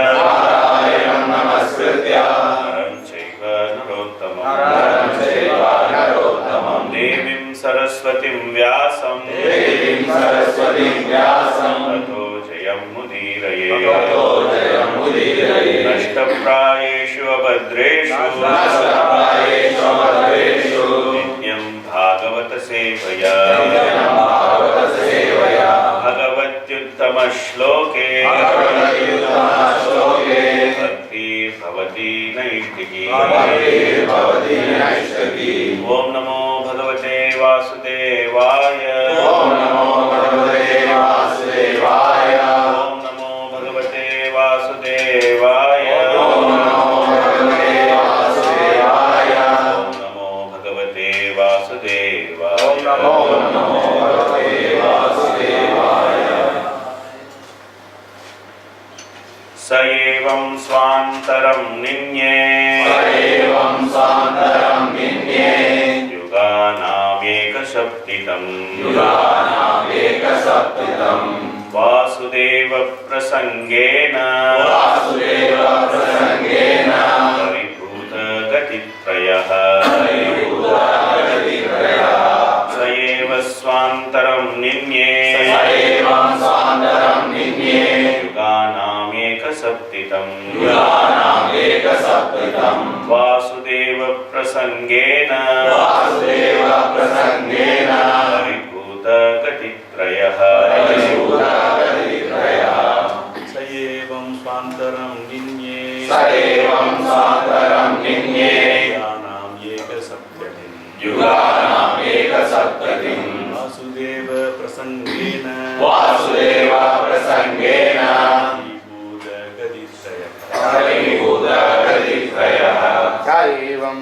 नारायणं नमस्कृत्य नरं चैव प्रतिव्यासम् ततो जयं मुदीरये ततो जयं मुदीरये नष्टप्रायेषु अभद्रेषु नित्यं भागवत सेवया भगवत्युत्तमश्लोके भक्तिर्भवति नैष्ठिकी ॐ नमो भगवते वासुदेवाय ॐ नमो भगवते वासुदेवाय ॐ नमो भगवते वासुदेवाय ॐ नमो भगवते वासुदेवाय ॐ नमो भगवते वासुदेवाय ॐ नमो भगवते वासुदेवाय स एवं स्वान्तरं निन्ये युगानामेकशक्तितम् वासुदेव प्रसंगेन परिभूत गतित्रयः स एव स्वान्तरं निन्ये युगानामेकशक्तितम् वासुदेव प्रसंगेन परिभूत गतित्रयः स एवं स्वान्तरं निन्ये युगानामेकसप्ततिम् वासुदेव प्रसंगेन परिभूत गतित्रयः एवं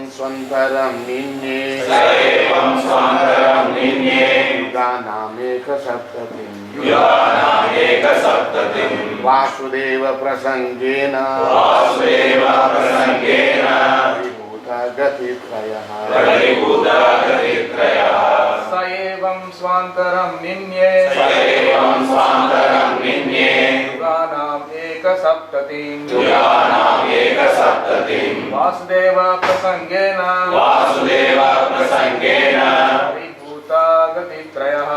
स्वन्तरं निन्ये युगानामेकसप्ततिम् वासुदेव प्रसंगेन परिभूत गतित्रयः स एवं स्वान्तरं निन्ये युगानामेकसप्ततिम् वासुदेव प्रसंगेन परिभूत गतित्रयः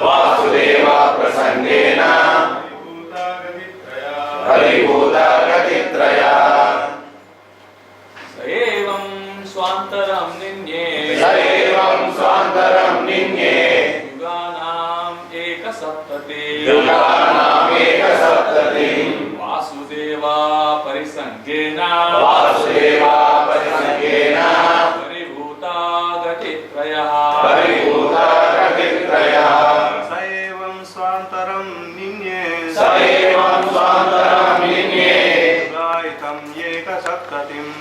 वासुदेव प्रसंगेन परिभूत गतित्रयः स एवं स्वान्तरं निन्ये युगानामेकसप्ततिम् वासुदेव परिसंगेन परिभूत गतित्रयः स एवं स्वान्तरं निन्ये युगायितं एकसप्ततिम्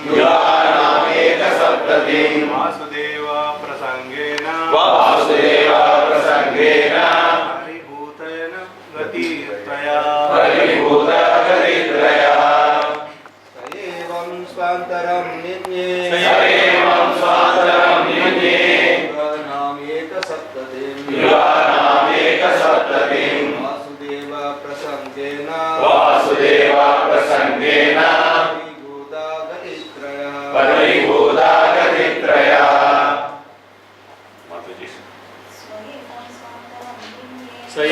वासुदेव प्रसंगेन परिभूतेन गतित्रयः स एवं स्वान्तरं निन्ये युगानामेकसप्ततिम् वासुदेव प्रसंगेन परिभूत गतित्रयः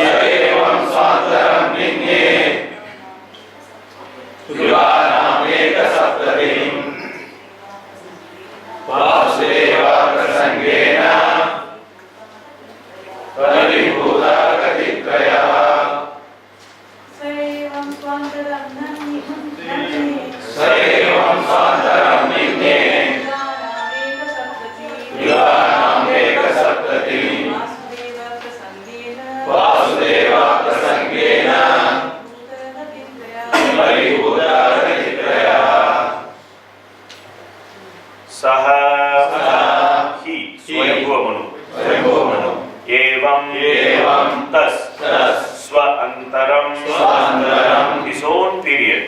स एवं स्वान्तरं निन्ये युगानामेकसप्ततिम् वासुदेव प्रसंगेन परिभूत गतित्रयः स एवं स्वान्तरं निन्ये युगानामेकसप्ततिम् वासुदेव प्रसंगेन परिभूत गतित्रयः सः हि स्वयंभुवमनु एवं तस् स्व अंतरम his own period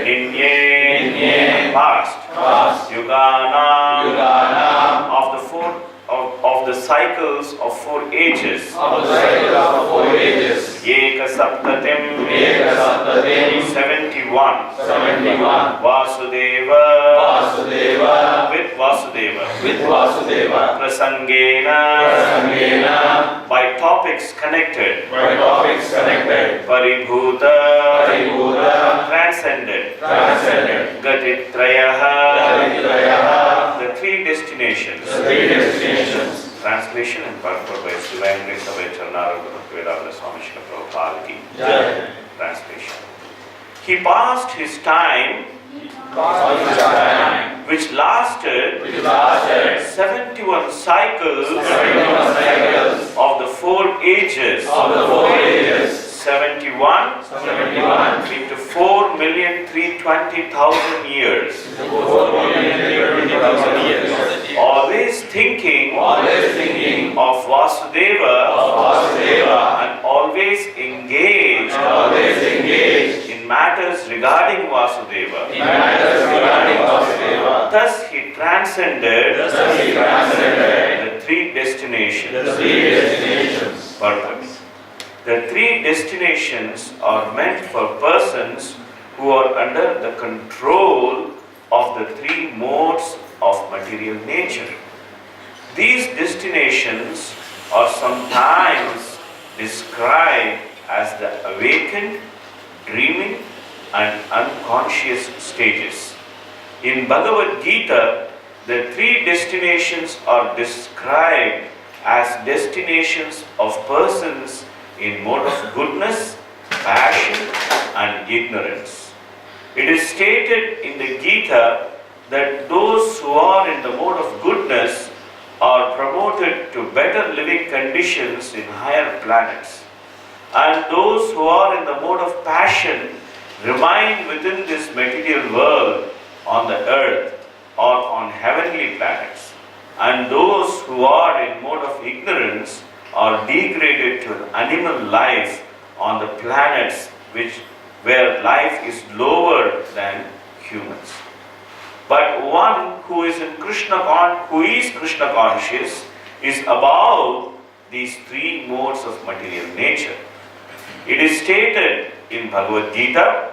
निन्ये past yugana of the cycle cycles of 4 ages. of the cycle of 4 ages. Ekasaptatim Ekasaptatim 71 71 Vasudeva Vasudeva with Vasudeva with Vasudeva Prasangena Prasangena by topics connected by topics connected Paribhuta Paribhuta transcended transcended Gatitrayaha Gatitrayaha the 3 destinations. the 3 destinations. Translation and purport by Divine Grace of Charnarada Vedanta Swami Srila Prabhupada Ki. Jai. Translation. He passed his time All the time which lasted which lasted 71 cycles 71 cycles of the 4 ages. of the 4 ages. 71 71 into 4,320,000 years. 4,320,000 years. Always thinking Always thinking of Vasudeva of Vasudeva and always engaged and always engaged in matters regarding Vasudeva. in matters regarding Vasudeva. Thus he transcended Thus he transcended the 3 destinations. the 3 destinations. Purpose. The 3 destinations are meant for persons who are under the control of the 3 modes of material nature. These destinations are sometimes described as the awakened, dreaming, and unconscious stages. In Bhagavad Gita, the 3 destinations are described as destinations of persons in mode of goodness, passion, and ignorance. It is stated in the Gita that those who are in the mode of goodness are promoted to better living conditions in higher planets, and those who are in the mode of passion remain within this material world on the earth or on heavenly planets, and those who are in mode of ignorance are degraded to an animal life on the planets where life is lower than humans. But one who is Krishna conscious is above these 3 modes of material nature. It is stated in Bhagavad Gita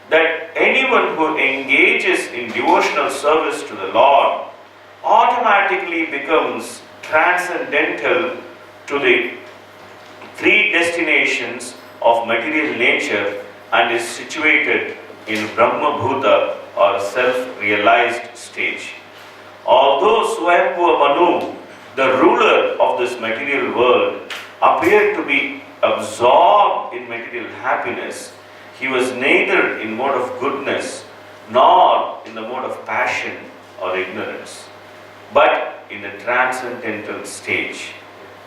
that anyone who engages in devotional service to the Lord automatically becomes transcendental to the 3 destinations of material nature and is situated in Brahma Bhuta or self-realized stage. Although Swayambhuva Manu, the ruler of this material world, appeared to be absorbed in material happiness, he was neither in mode of goodness nor in the mode of passion or ignorance, but in the transcendental stage.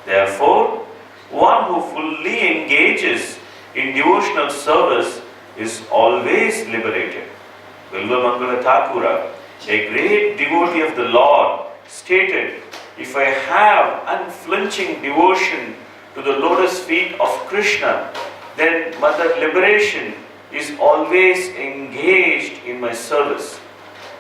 Therefore, one who fully engages in devotional service is always liberated. Bilvamangala Thakura, a great devotee of the Lord, stated, "If I have unflinching devotion to the lotus feet of Krishna, then Mother Liberation is always engaged in my service.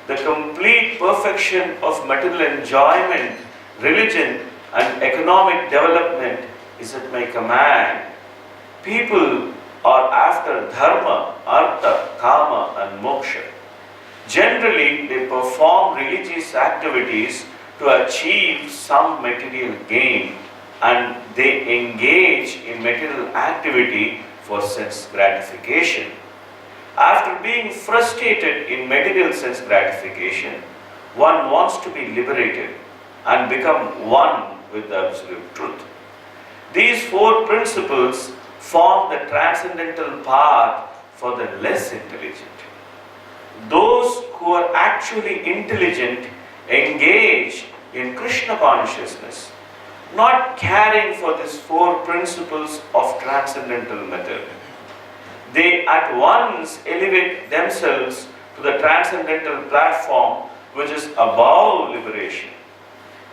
The complete perfection of material enjoyment, religion, and economic development is at my command. People are after dharma, artha, kama, and moksha. Generally, they perform religious activities to achieve some material gain, and they engage in material activity for sense gratification. After being frustrated in material sense gratification, one wants to be liberated and become one with the absolute truth. These 4 principles form the transcendental path for the less intelligent. Those who are actually intelligent engage in Krishna consciousness, not caring for these 4 principles of transcendental method. They at once elevate themselves to the transcendental platform which is above liberation.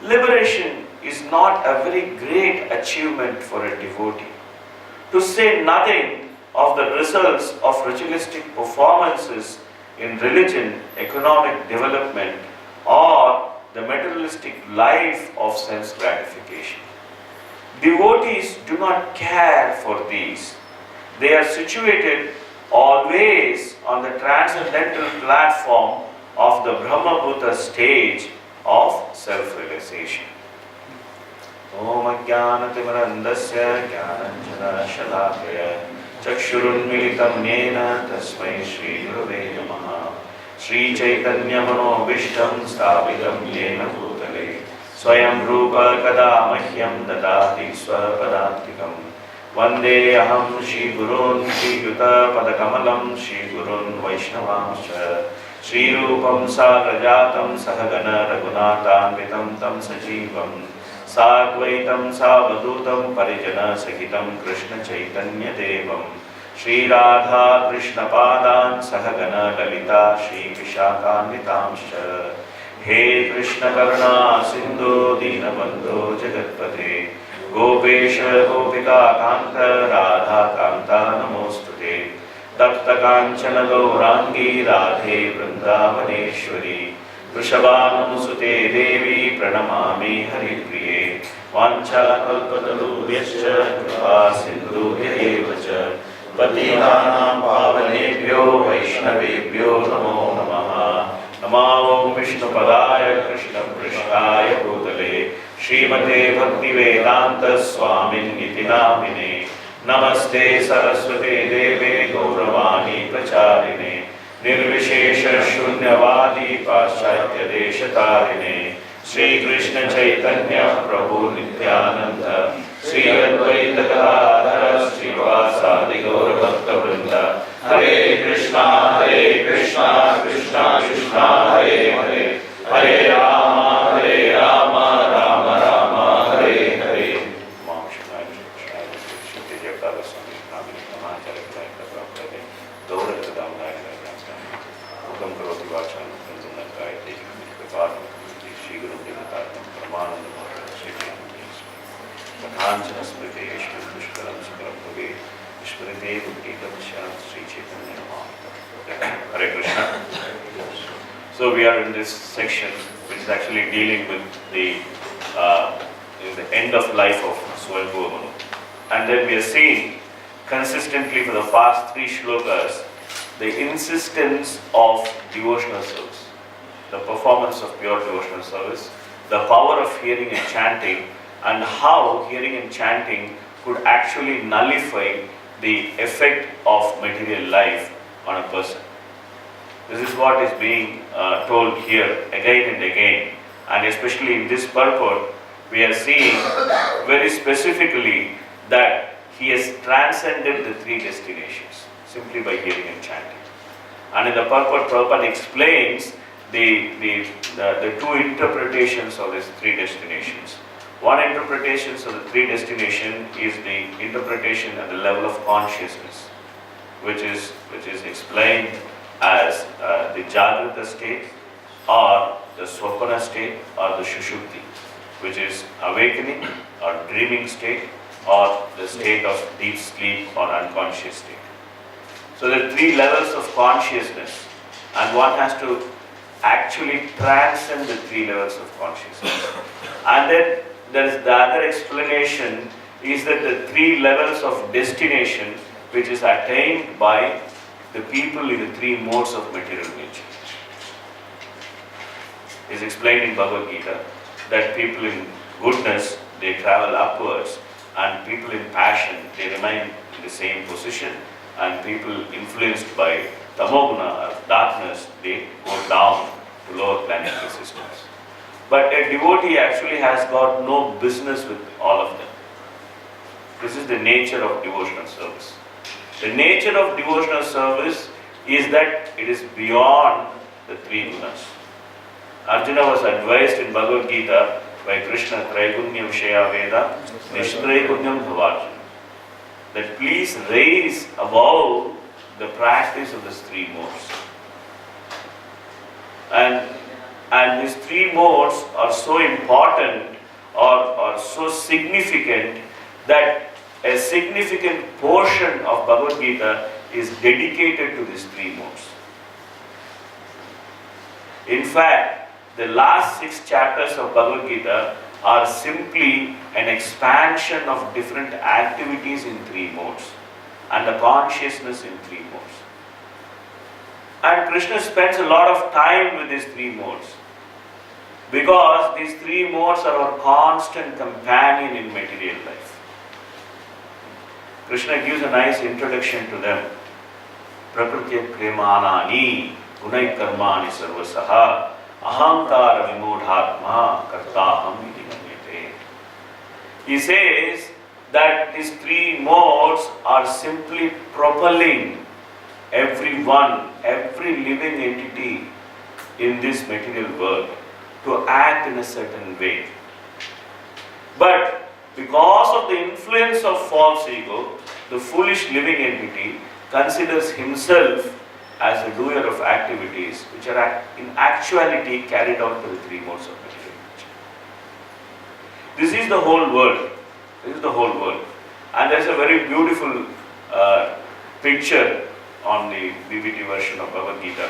Liberation is not a very great achievement for a devotee. To say nothing of the results of ritualistic performances in religion, economic development, or the materialistic life of sense gratification. Devotees do not care for these. They are situated always on the transcendental platform of the Brahmabhuta stage of self-realization. Om Ajnanatimrandasya Jnananjana-shalakaya Chakshurunmilitam Yena Tasmai Shri Gurave Namaha Shri Chaitanya Manobishtam Sthapitam Yena Bhutale Swayam Rupa Kada Mahyam Dadati Swapadantikam Vande Aham Shri Gurun Shri Yuta Padakamalam Shri Gurun Vaishnavamscha Shri Rupam Sagrajatam Sahagana Raghunatanvitam Tam Sajivam Sadvaitam Savadutam Parijana Sahitam Krishna Chaitanya Devam Shri Radha Krishna Padan Sahagana Lalita Shri Vishakanitamscha He Krishna Karuna Sindhu Dinabandhu Jagatpate Gopesha Gopika Kanta Radha Kanta Namostute Takta Kanchana Gaurangi Radhe Vrindavaneshwari Vrishabhanusute Devi Pranamami Haripriye Vancha Kalpatarubhyascha Kripa Sindhubhya Evacha Patitanam Pavanebhyo Vaishnavebhyo Namo Namaha Namo Vishnu Padaya Krishna Prishnaya Bhutale Srimate Bhakti Vedanta Swamin Niti Namine Namaste Saraswate Deve Gauravani Pracharine Nirvishesha Shunyavadi Paschatya Deshatarine Sri Krishna Chaitanya Prabhu Nityananda Sri Advaita Gadadhara Srivasadi Gaura Bhakta Vrinda Hare Krishna Krishna Krishna Hare Hare Hare Rama Rama Rama Hare Hare Om Shivaya Shivaya Shivaya Jayakala Swami Namini Namacharya Krayaka Prabhupada Gaura Kadamaya Ukam Karoti Vachana Kanzana Gayatri Kriparam Shri Guru Devatartam Paramananda Bhagavad Shri Krishna Kanchana Smriti Vishnu Pushkaram Sukaram Bhave Smriti Bhakti Shyam Sri Chaitanya Namaha Hare Krishna. So we are in this section which is actually dealing with the end of life of Swayambhuva Manu. And then we are seeing consistently for the past 3 shlokas the insistence of devotional service, the performance of pure devotional service, the power of hearing and chanting, and how hearing and chanting could actually nullify the effect of material life on a person. This is what is being told here again and again, and especially in this purport, we are seeing very specifically that he has transcended the 3 destinations simply by hearing and chanting. And in the purport, Prabhupada explains the 2 interpretations of these 3 destinations. One interpretation of the 3 destinations is the interpretation at the level of consciousness, which is explained as the Jagrata state, or the Swapana state, or the Shushupti, which is awakening or dreaming state, or the state of deep sleep or unconscious state. So there are 3 levels of consciousness, and one has to actually transcend the 3 levels of consciousness. And then there is the other explanation is that the 3 levels of destination which is attained by the people in the 3 modes of material nature. It is explained in Bhagavad Gita that people in goodness, they travel upwards, and people in passion, they remain in the same position, and people influenced by tamoguna, or darkness, they go down to lower planetary systems. But a devotee actually has got no business with all of them. This is the nature of devotional service. The nature of devotional service is that it is beyond the 3 gunas. Arjuna was advised in Bhagavad Gita by Krishna, Traigunyam Shaya Veda, Nishtraigunyam Bhavarjuna, that please raise above the practice of these 3 modes. And these 3 modes are so important or so significant that a significant portion of Bhagavad Gita is dedicated to these 3 modes. In fact, the last 6 chapters of Bhagavad Gita are simply an expansion of different activities in three modes and the consciousness in three modes. And Krishna spends a lot of time with these three modes because these three modes are our constant companion in material life. Krishna gives a nice introduction to them. Prakriti premanani gunai karmani sarvasaha ahankara vimodhatma kartaham iti manyate. He says that these three modes are simply propelling everyone, every living entity in this material world to act in a certain way. But because of the influence of false ego, the foolish living entity considers himself as a doer of activities which are in actuality carried out by the three modes of material nature. This is the whole world. This is the whole world. And there is a very beautiful picture on the BBT version of Bhagavad Gita,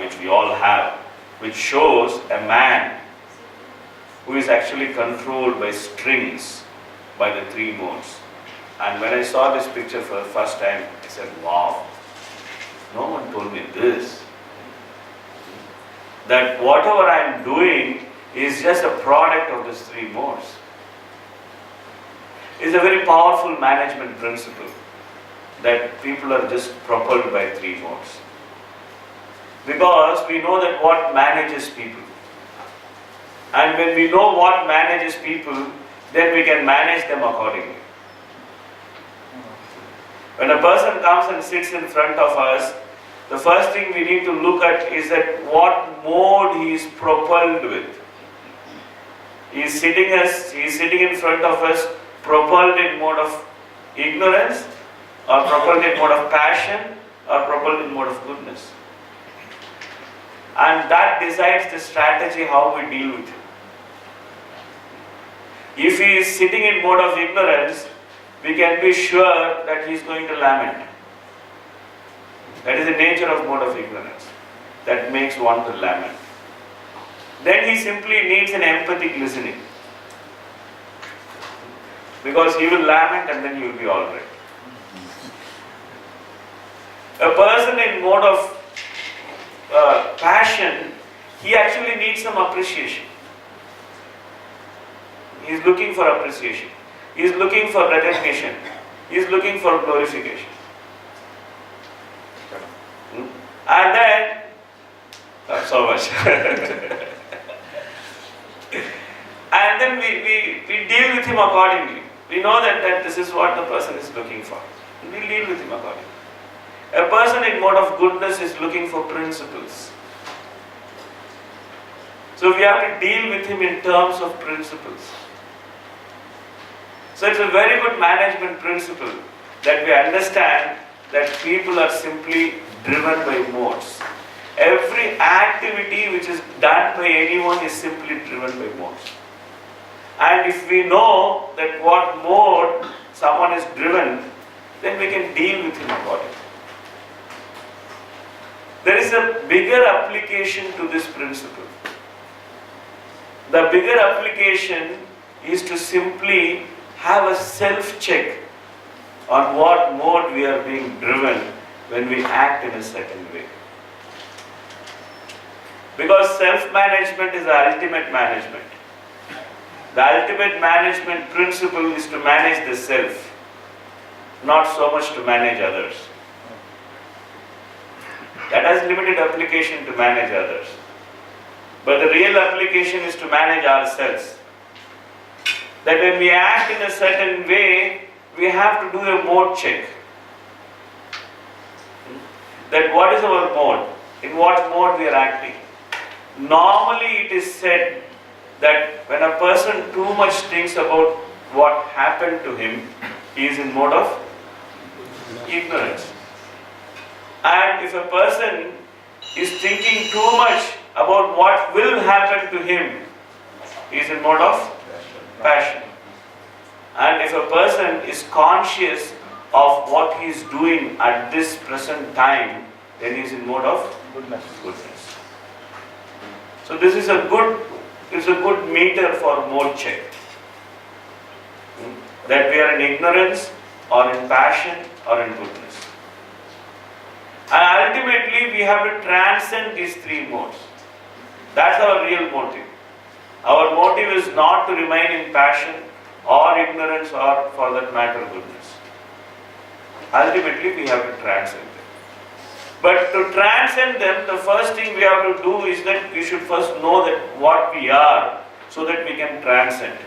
which we all have, which shows a man who is actually controlled by strings, by the three modes. And when I saw this picture for the first time, I said, wow, no one told me this. That whatever I am doing is just a product of these three modes. It's a very powerful management principle that people are just propelled by three modes. Because we know that what manages people. And when we know what manages people, then we can manage them accordingly. When a person comes and sits in front of us, the first thing we need to look at is that what mode he is propelled with. He is sitting in front of us propelled in mode of ignorance, or propelled in mode of passion, or propelled in mode of goodness. And that decides the strategy how we deal with him. If he is sitting in mode of ignorance, we can be sure that he is going to lament. That is the nature of mode of ignorance that makes one to lament. Then he simply needs an empathic listening. Because he will lament and then he will be alright. A person in mode of passion, he actually needs some appreciation. He is looking for appreciation. He is looking for recognition. He is looking for glorification. And then, so much. And then we deal with him accordingly. We know that this is what the person is looking for. We deal with him accordingly. A person in mode of goodness is looking for principles. So we have to deal with him in terms of principles. So it's a very good management principle that we understand that people are simply driven by modes. Every activity which is done by anyone is simply driven by modes. And if we know that what mode someone is driven, then we can deal with him accordingly. There is a bigger application to this principle. The bigger application is to simply have a self-check on what mode we are being driven when we act in a certain way. Because self-management is the ultimate management. The ultimate management principle is to manage the self, not so much to manage others. That has limited application to manage others. But the real application is to manage ourselves. That when we act in a certain way, we have to do a mode check. That what is our mode? In what mode we are acting? Normally it is said that when a person too much thinks about what happened to him, he is in mode of ignorance. And if a person is thinking too much about what will happen to him, he is in mode of passion. And if a person is conscious of what he is doing at this present time, then he is in mode of goodness. So this is a good is a good meter for mode check. That we are in ignorance or in passion or in goodness. And ultimately we have to transcend these three modes. That's our real motive. Our motive is not to remain in passion or ignorance or, for that matter, goodness. Ultimately we have to transcend them. But to transcend them, the first thing we have to do is that we should first know that what we are, so that we can transcend.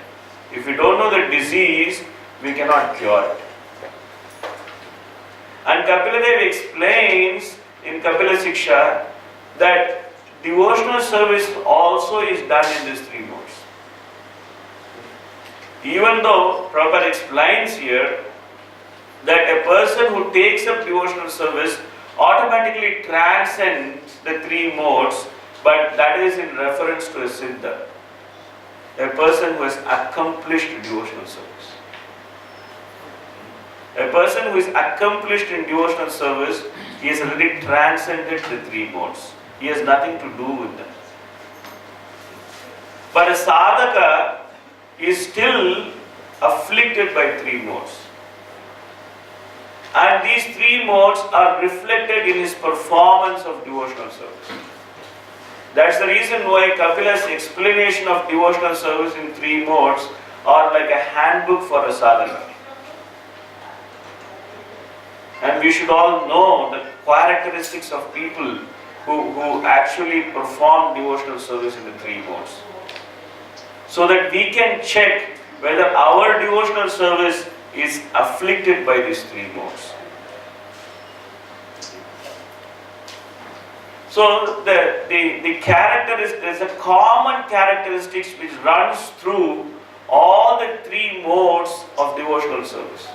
If we don't know the disease, we cannot cure it. And Kapila Dev explains in Kapila Siksha that devotional service also is done in these three modes. Even though Prabhupada explains here that a person who takes up devotional service automatically transcends the three modes, but that is in reference to a Siddha, a person who has accomplished devotional service. A person who is accomplished in devotional service, he has already transcended the three modes. He has nothing to do with them. But a sadhaka is still afflicted by three modes. And these three modes are reflected in his performance of devotional service. That's the reason why Kapila's explanation of devotional service in three modes are like a handbook for a sadhaka. And we should all know the characteristics of people who actually perform devotional service in the three modes, so that we can check whether our devotional service is afflicted by these three modes. So the characteristic, there's a common characteristics which runs through all the three modes of devotional service.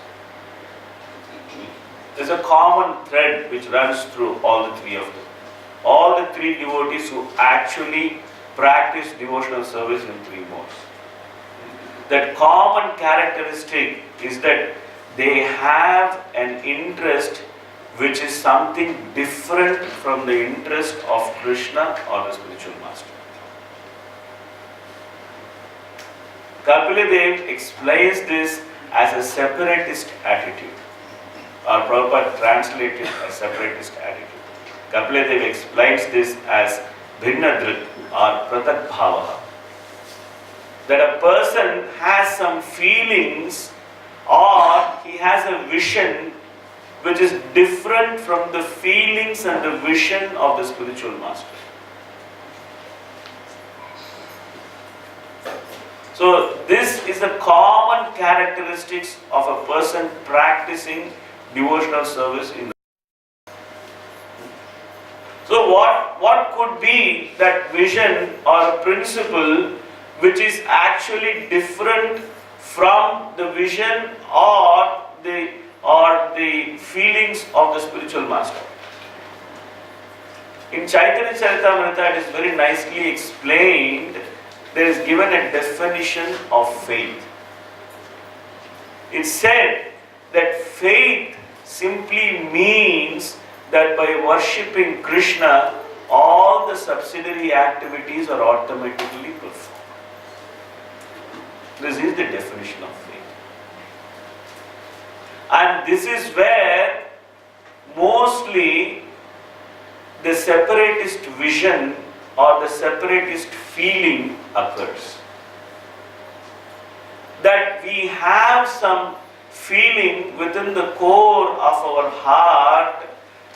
There's a common thread which runs through all the three of them. All the three devotees who actually practice devotional service in three modes. That common characteristic is that they have an interest which is something different from the interest of Krishna or the spiritual master. Kapila Dev explains this as a separatist attitude, or Prabhupada translated as separatist attitude. Kapila Dev explains this as Bhinnadrit or Pratak Bhavaha. That a person has some feelings or he has a vision which is different from the feelings and the vision of the spiritual master. So this is the common characteristics of a person practicing devotional service in. So what could be that vision or principle which is actually different from the vision or the feelings of the spiritual master? In Chaitanya Charitamrita it is very nicely explained. There is given a definition of faith. It said that faith simply means that by worshipping Krishna, all the subsidiary activities are automatically performed. This is the definition of faith. And this is where mostly the separatist vision or the separatist feeling occurs. That we have some feeling within the core of our heart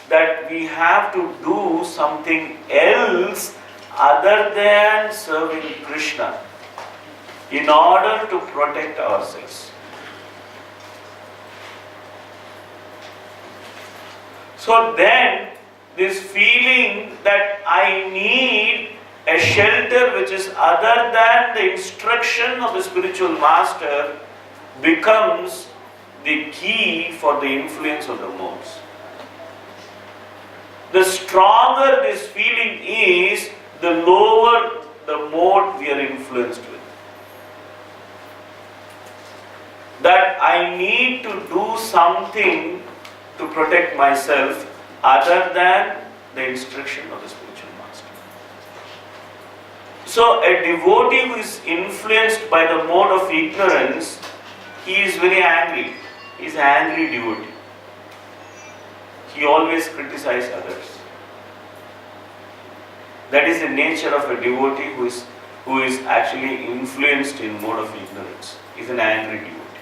that we have to do something else other than serving Krishna in order to protect ourselves. So then this feeling that I need a shelter which is other than the instruction of the spiritual master becomes the key for the influence of the modes. The stronger this feeling is, the lower the mode we are influenced with. That I need to do something to protect myself other than the instruction of the spiritual master. So a devotee who is influenced by the mode of ignorance, he is very angry. He is an angry devotee. He always criticizes others. That is the nature of a devotee who is actually influenced in mode of ignorance. He is an angry devotee.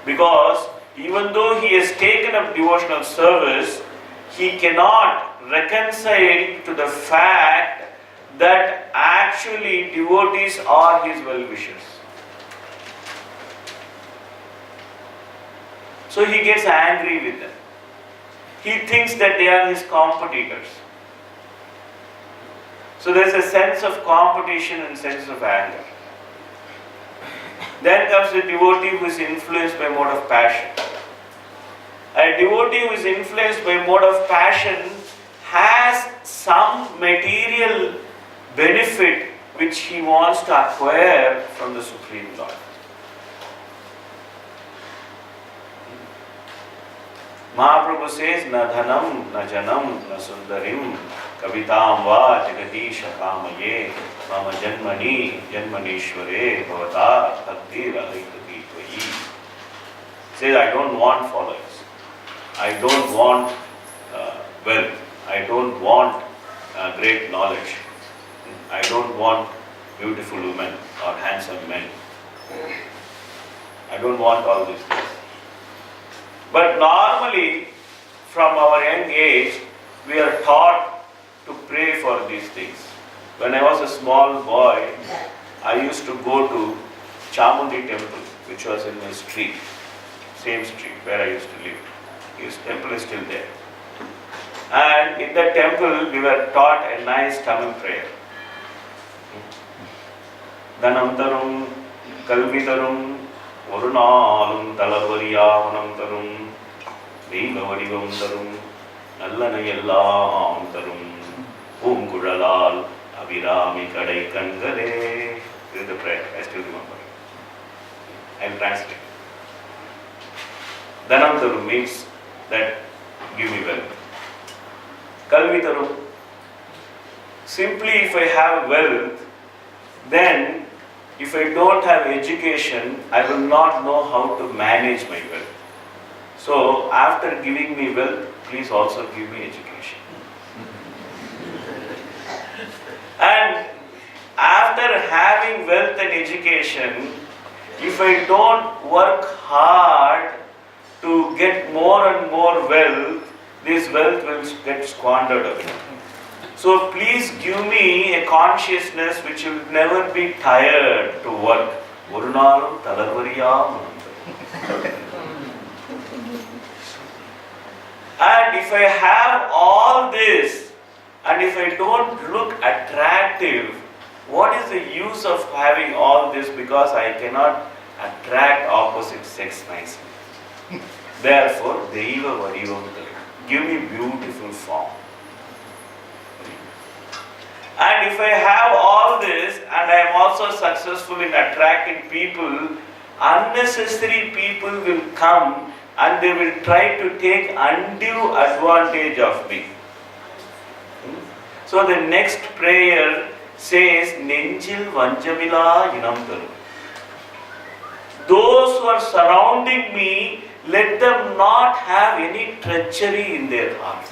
Because even though he has taken up devotional service, he cannot reconcile to the fact that actually devotees are his well-wishers. So he gets angry with them. He thinks that they are his competitors. So there is a sense of competition and sense of anger. Then comes the devotee who is influenced by mode of passion. A devotee who is influenced by mode of passion has some material benefit which he wants to acquire from the Supreme Lord. Mahaprabhu says, na dhanam, na janam, na sundarim, kavitam va jagadish kamaye, mama janmani, janmanishware, bhavata, bhakti rahitati tvayi. Says, I don't want followers. I don't want wealth. I don't want great knowledge. I don't want beautiful women or handsome men. I don't want all these things. But normally, from our young age, we are taught to pray for these things. When I was a small boy, I used to go to Chamundi temple, which was in my street, same street where I used to live. His temple is still there. And in that temple, we were taught a nice Tamil prayer. Dhanam tarum, kalvi tarum, orunaalum talavariyaavanam tarum, deiva vadivam tarum, nallana ellam tarum, Poonguzhalal abhirami kadai kangale. This is the prayer, I still remember. I will translate. Dhanam tarum means that give me wealth. Kalvi tarum, simply if I have wealth, then if I don't have education, I will not know how to manage my wealth. So after giving me wealth, please also give me education. And after having wealth and education, if I don't work hard to get more and more wealth, this wealth will get squandered away. So please give me a consciousness which will never be tired to work. Orunaalum talarvariyam. And if I have all this, and if I don't look attractive, what is the use of having all this, because I cannot attract opposite sex nicely? Therefore, Deiva Varivam, give me beautiful form. And if I have all this and I am also successful in attracting people, unnecessary people will come and they will try to take undue advantage of me. So the next prayer says, Nenjil Vanjamila Inam Taru. Those who are surrounding me, let them not have any treachery in their heart.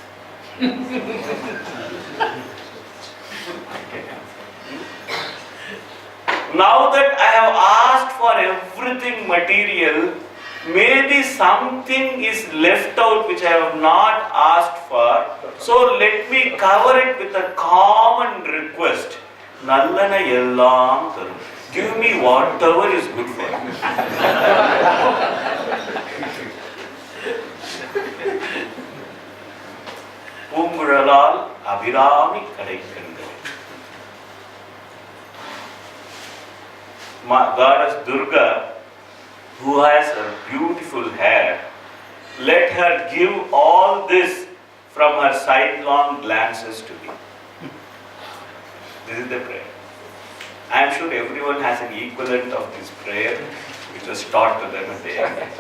Now that I have asked for everything material, maybe something is left out which I have not asked for. So let me cover it with a common request. Nallana ellam tarum. Give me whatever is good for me. Poonguzhalal abhirami kadai kangale. Goddess Durga, who has her beautiful hair, let her give all this from her sidelong glances to me. This is the prayer. I am sure everyone has an equivalent of this prayer which was taught to them at the end.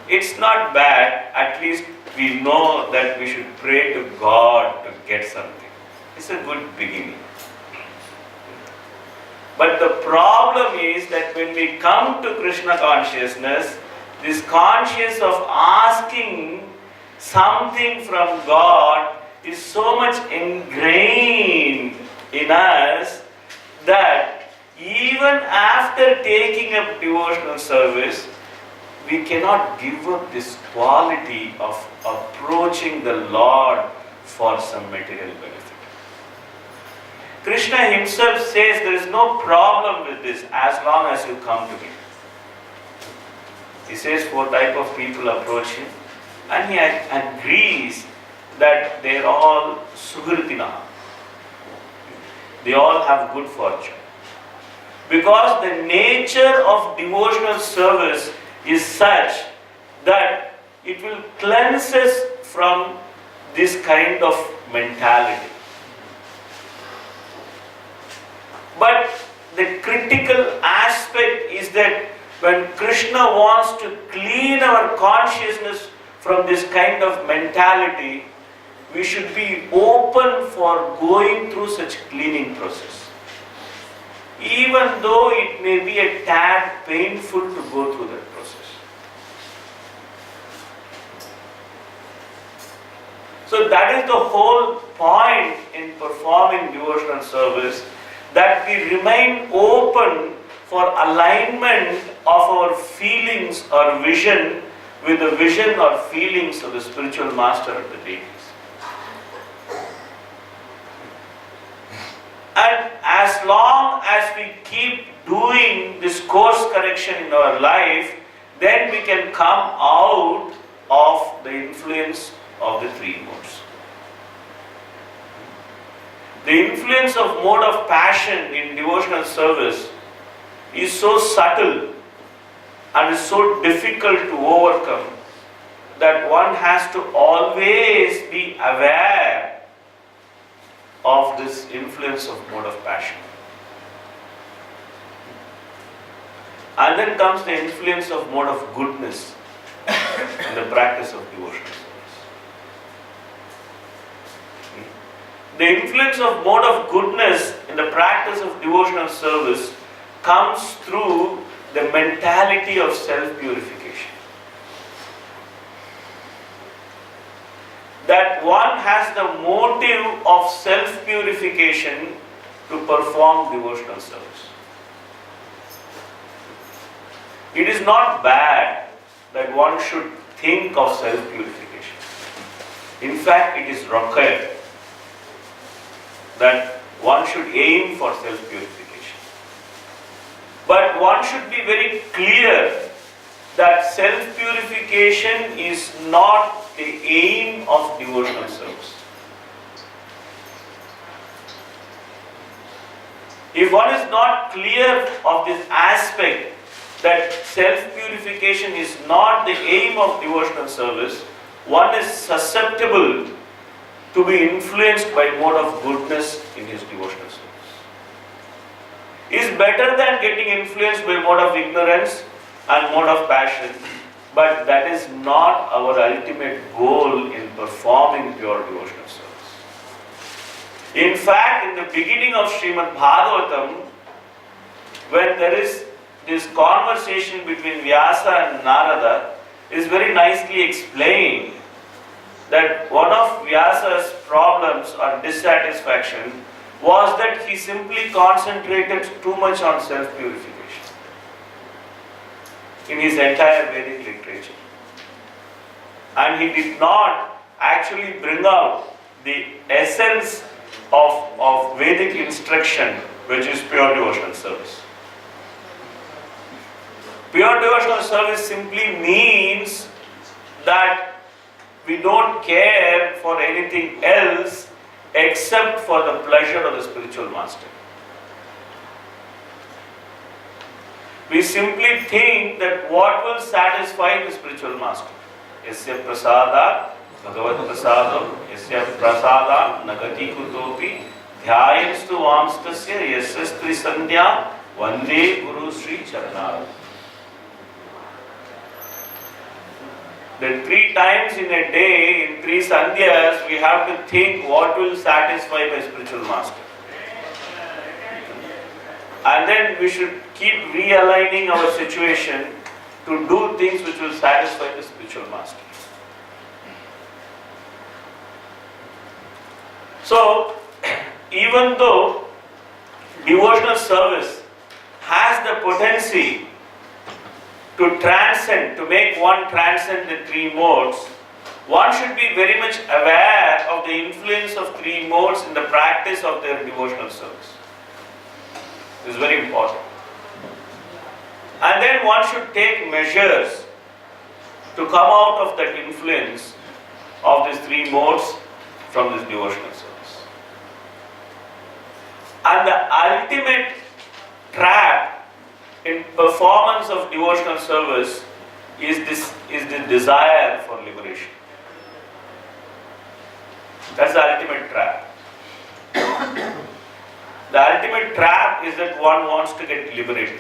It's not bad, at least we know that we should pray to God to get something. is a good beginning. But the problem is that when we come to Krishna consciousness, this conscious of asking something from God is so much ingrained in us that even after taking up devotional service, we cannot give up this quality of approaching the Lord for some material benefit. Krishna himself says there is no problem with this as long as you come to me. He says 4 types of people approach him, and he agrees that they are all Sugritina. They all have good fortune. Because the nature of devotional service is such that it will cleanse us from this kind of mentality. But the critical aspect is that when Krishna wants to clean our consciousness from this kind of mentality, we should be open for going through such cleaning process. Even though it may be a tad painful to go through that process. So that is the whole point in performing devotional service, that we remain open for alignment of our feelings or vision with the vision or feelings of the spiritual master of the deities. And as long as we keep doing this course correction in our life, then we can come out of the influence of the 3 modes. The influence of mode of passion in devotional service is so subtle and is so difficult to overcome that one has to always be aware of this influence of mode of passion. And then comes the influence of mode of goodness in the practice of devotional service. The influence of mode of goodness in the practice of devotional service comes through the mentality of self-purification. That one has the motive of self-purification to perform devotional service. It is not bad that one should think of self-purification. In fact, it is required that one should aim for self-purification. But one should be very clear that self-purification is not the aim of devotional service. If one is not clear of this aspect, that self-purification is not the aim of devotional service, one is susceptible to be influenced by mode of goodness in his devotional service. Is better than getting influenced by mode of ignorance and mode of passion, but that is not our ultimate goal in performing pure devotional service. In fact, in the beginning of Srimad Bhagavatam, when there is this conversation between Vyasa and Narada, is very nicely explained that one of Vyasa's problems or dissatisfaction was that he simply concentrated too much on self-purification in his entire Vedic literature. And he did not actually bring out the essence of Vedic instruction, which is pure devotional service. Pure devotional service simply means that we don't care for anything else except for the pleasure of the spiritual master. We simply think that what will satisfy the spiritual master? Yasya prasada bhagavad prasadam yasya prasada nagati kutopi dhyayanstu vamstasya yasya stri sandhya vande guru sri charana. Then 3 times in a day, in 3 sandhyas, we have to think what will satisfy my spiritual master. And then we should keep realigning our situation to do things which will satisfy the spiritual master. So, even though devotional service has the potency to transcend, to make one transcend the 3 modes, one should be very much aware of the influence of 3 modes in the practice of their devotional service. This is very important. And then one should take measures to come out of that influence of these 3 modes from this devotional service. And the ultimate trap in performance of devotional service is the desire for liberation. That's the ultimate trap. The ultimate trap is that one wants to get liberated,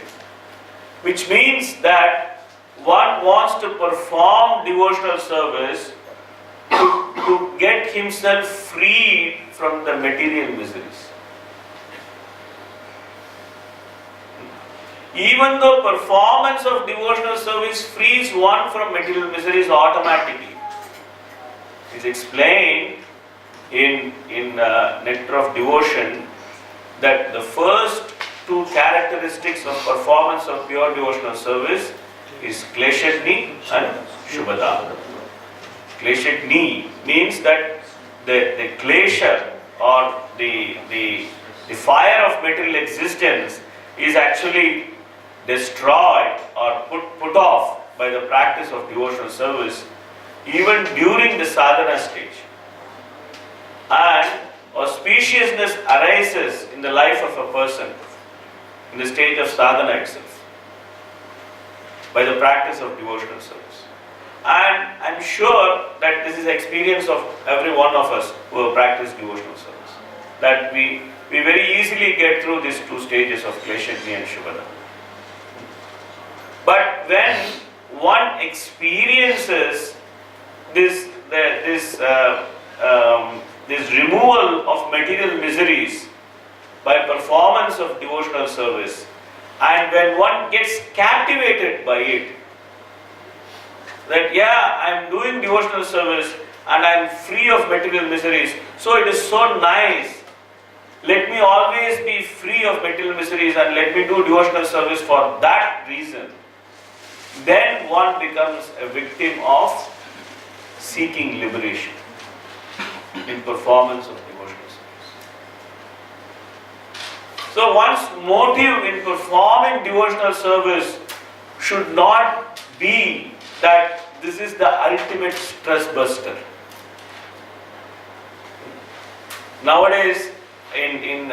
which means that one wants to perform devotional service to get himself freed from the material miseries. Even though performance of devotional service frees one from material miseries automatically, it's explained in Nectar of Devotion that the first 2 characteristics of performance of pure devotional service is Kleshagni and Shubhada. Kleshagni means that the klesha or the fire of material existence is actually destroyed or put off by the practice of devotional service even during the sadhana stage. And auspiciousness arises in the life of a person in the stage of sadhana itself by the practice of devotional service. And I'm sure that this is the experience of every one of us who have practiced devotional service, that we very easily get through these 2 stages of Kleshagni and Shubhada. But when one experiences this removal of material miseries by performance of devotional service, and when one gets captivated by it, that I'm doing devotional service and I'm free of material miseries, so it is so nice, let me always be free of material miseries and let me do devotional service for that reason, then one becomes a victim of seeking liberation in performance of devotional service. So one's motive in performing devotional service should not be that this is the ultimate stress buster. Nowadays, in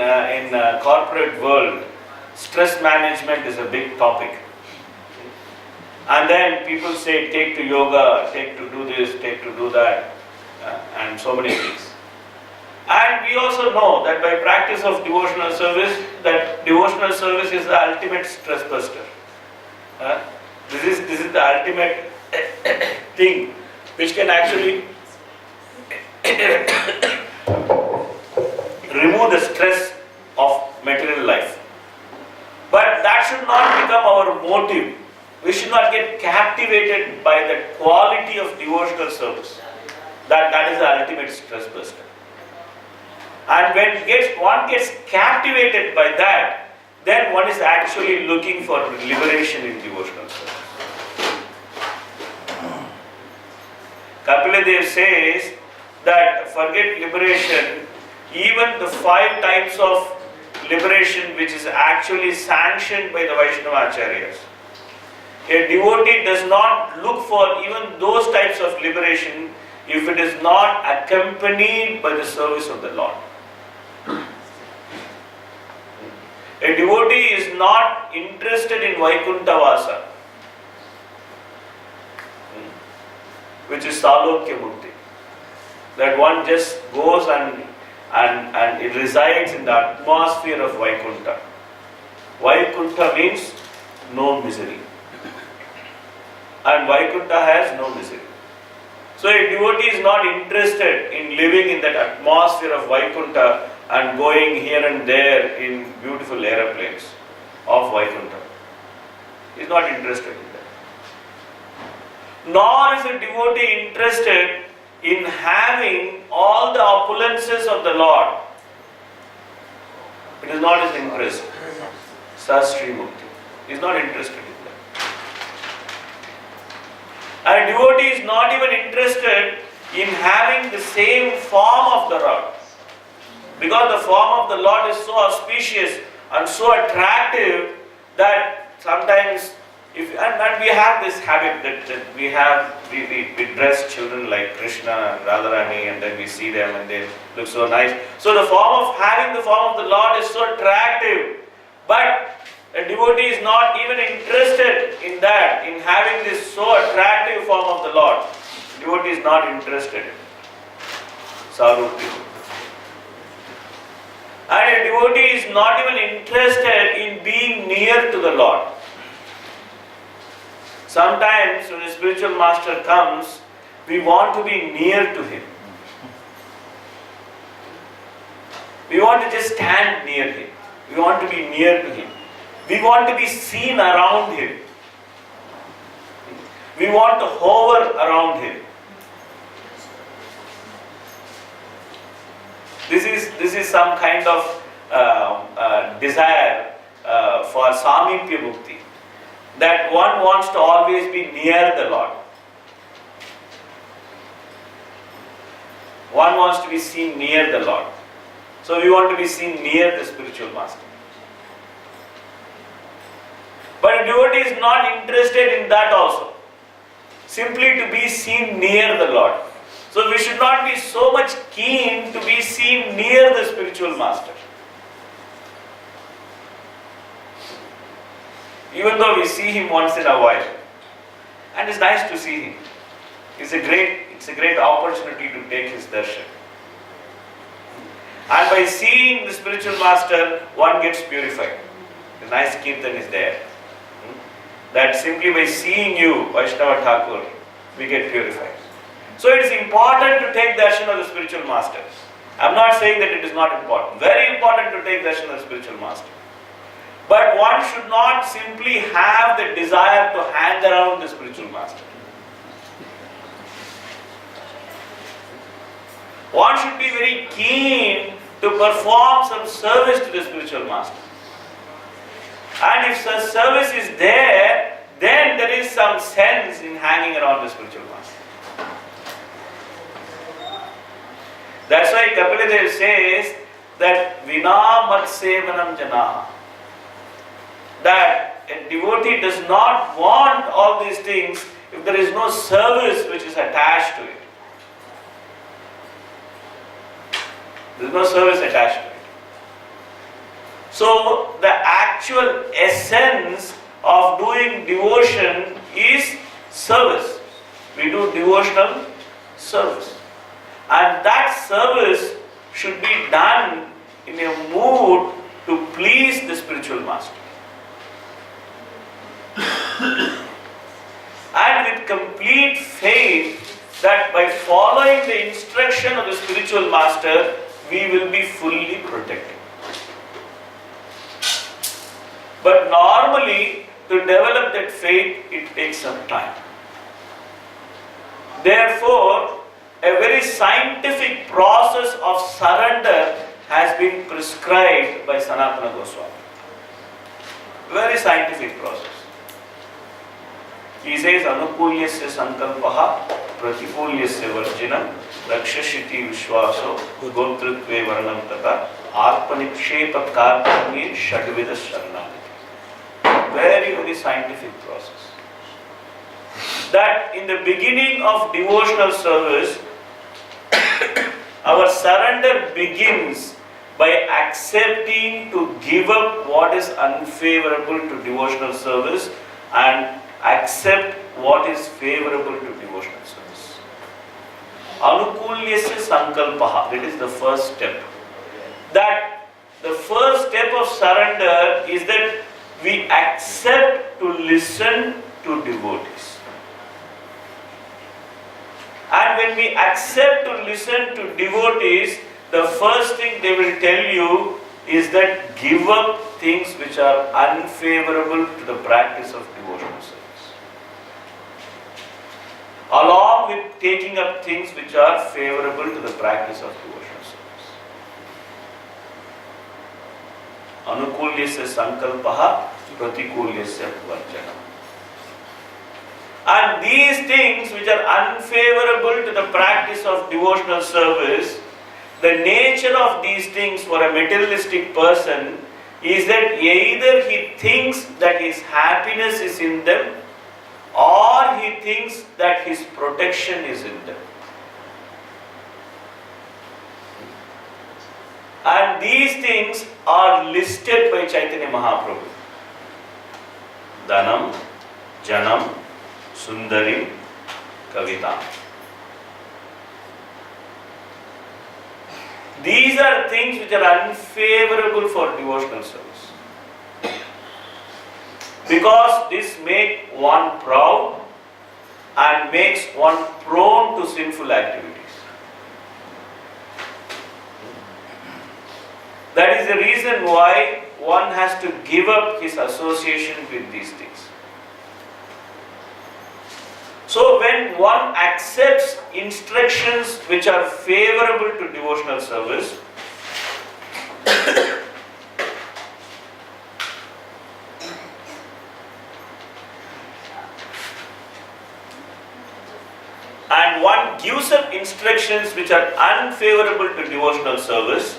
corporate world, stress management is a big topic. And then people say, take to yoga, take to do this, take to do that, and so many things. And we also know that by practice of devotional service, that devotional service is the ultimate stress buster. This is the ultimate thing which can actually remove the stress of material life. But that should not become our motive. We should not get captivated by the quality of devotional service. That is the ultimate stress buster. And when one gets captivated by that, then one is actually looking for liberation in devotional service. Kapila Dev says that forget liberation, even the 5 types of liberation which is actually sanctioned by the Vaishnava Acharyas. A devotee does not look for even those types of liberation if it is not accompanied by the service of the Lord. A devotee is not interested in Vaikuntha Vasa, which is Salokya Mukti. That one just goes and it resides in the atmosphere of Vaikuntha. Vaikuntha means no misery. And Vaikuntha has no misery. So a devotee is not interested in living in that atmosphere of Vaikuntha and going here and there in beautiful aeroplanes of Vaikuntha. He is not interested in that. Nor is a devotee interested in having all the opulences of the Lord. It is not his interest. Sastri Mukti. He is not interested in that. And a devotee is not even interested in having the same form of the Lord. Because the form of the Lord is so auspicious and so attractive that sometimes, and we have this habit that we dress children like Krishna and Radharani, and then we see them and they look so nice. So having the form of the Lord is so attractive, but a devotee is not even interested in that, in having this so attractive form of the Lord. A devotee is not interested in Sarupti. And a devotee is not even interested in being near to the Lord. Sometimes when a spiritual master comes, we want to be near to him. We want to just stand near him. We want to be near to him. We want to be seen around him. We want to hover around him. This is some kind of desire for Samipya Mukti, that one wants to always be near the Lord. One wants to be seen near the Lord. So we want to be seen near the spiritual master. But a devotee is not interested in that also. Simply to be seen near the Lord. So we should not be so much keen to be seen near the spiritual master. Even though we see him once in a while. And it's nice to see him. It's a great opportunity to take his darshan. And by seeing the spiritual master, one gets purified. The nice kirtan is there. That simply by seeing you, Vaishnava Thakur, we get purified. So it is important to take darshan of the spiritual master. I am not saying that it is not important. Very important to take darshan of the spiritual master. But one should not simply have the desire to hang around the spiritual master. One should be very keen to perform some service to the spiritual master. And if such service is there, then there is some sense in hanging around the spiritual master. That's why Kapila Dev says that Vina mat sevanam jana. That a devotee does not want all these things if there is no service which is attached to it. There is no service attached to it. So the actual essence of doing devotion is service. We do devotional service. And that service should be done in a mood to please the spiritual master. And with complete faith that by following the instruction of the spiritual master, we will be fully protected. But normally, to develop that faith, it takes some time. Therefore, a very scientific process of surrender has been prescribed by Sanatana Goswami. Very scientific process. He says, Anukulyasya sankalpaha pratipulyasya varjinam rakshashiti vishwaso gotritve varnam tata arpanikshepa karpanye shadvida sharanam. Very, very scientific process. That in the beginning of devotional service, our surrender begins by accepting to give up what is unfavorable to devotional service and accept what is favorable to devotional service. Anukulyasya sankalpaha, that is the first step. That the first step of surrender is that we accept to listen to devotees. And And when we accept to listen to devotees, the first thing they will tell you is that give up things which are unfavorable to the practice of devotional service, along with taking up things which are favorable to the practice of devotional service. Anukulyasya sankalpaha pratikulyasya varjana. And these things which are unfavorable to the practice of devotional service, the nature of these things for a materialistic person is that either he thinks that his happiness is in them, or he thinks that his protection is in them. And these things are listed by Chaitanya Mahaprabhu. Dhanam, Janam, Sundarim, Kavita. These are things which are unfavorable for devotional service. Because this makes one proud and makes one prone to sinful activities. That is the reason why one has to give up his association with these things. So when one accepts instructions which are favorable to devotional service, and one gives up instructions which are unfavorable to devotional service,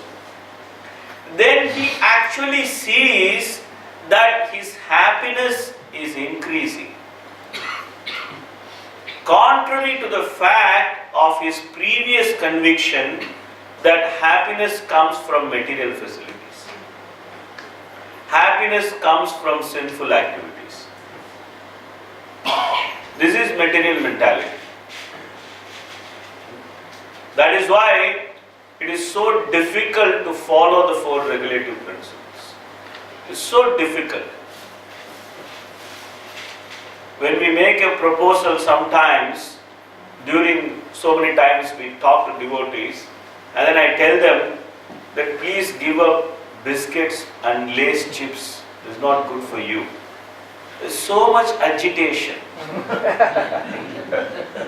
then he actually sees that his happiness is increasing. Contrary to the fact of his previous conviction that happiness comes from material facilities. Happiness comes from sinful activities. This is material mentality. That is why it is so difficult to follow the four regulative principles. It is so difficult. When we make a proposal sometimes, during so many times we talk to devotees, and then I tell them that please give up biscuits and Lay's chips. It is not good for you. There is so much agitation.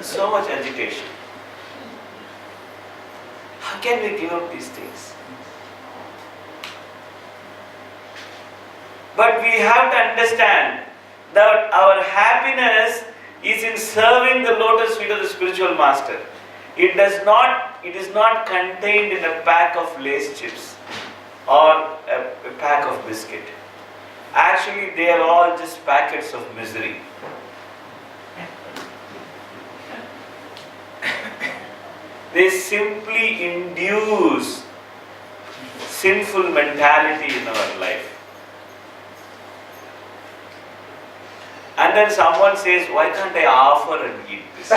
So much agitation. How can we give up these things? But we have to understand that our happiness is in serving the lotus feet of the spiritual master. It is not contained in a pack of Lay's chips or a pack of biscuit. Actually, they are all just packets of misery. They simply induce sinful mentality in our life. And then someone says, why can't I offer and eat this?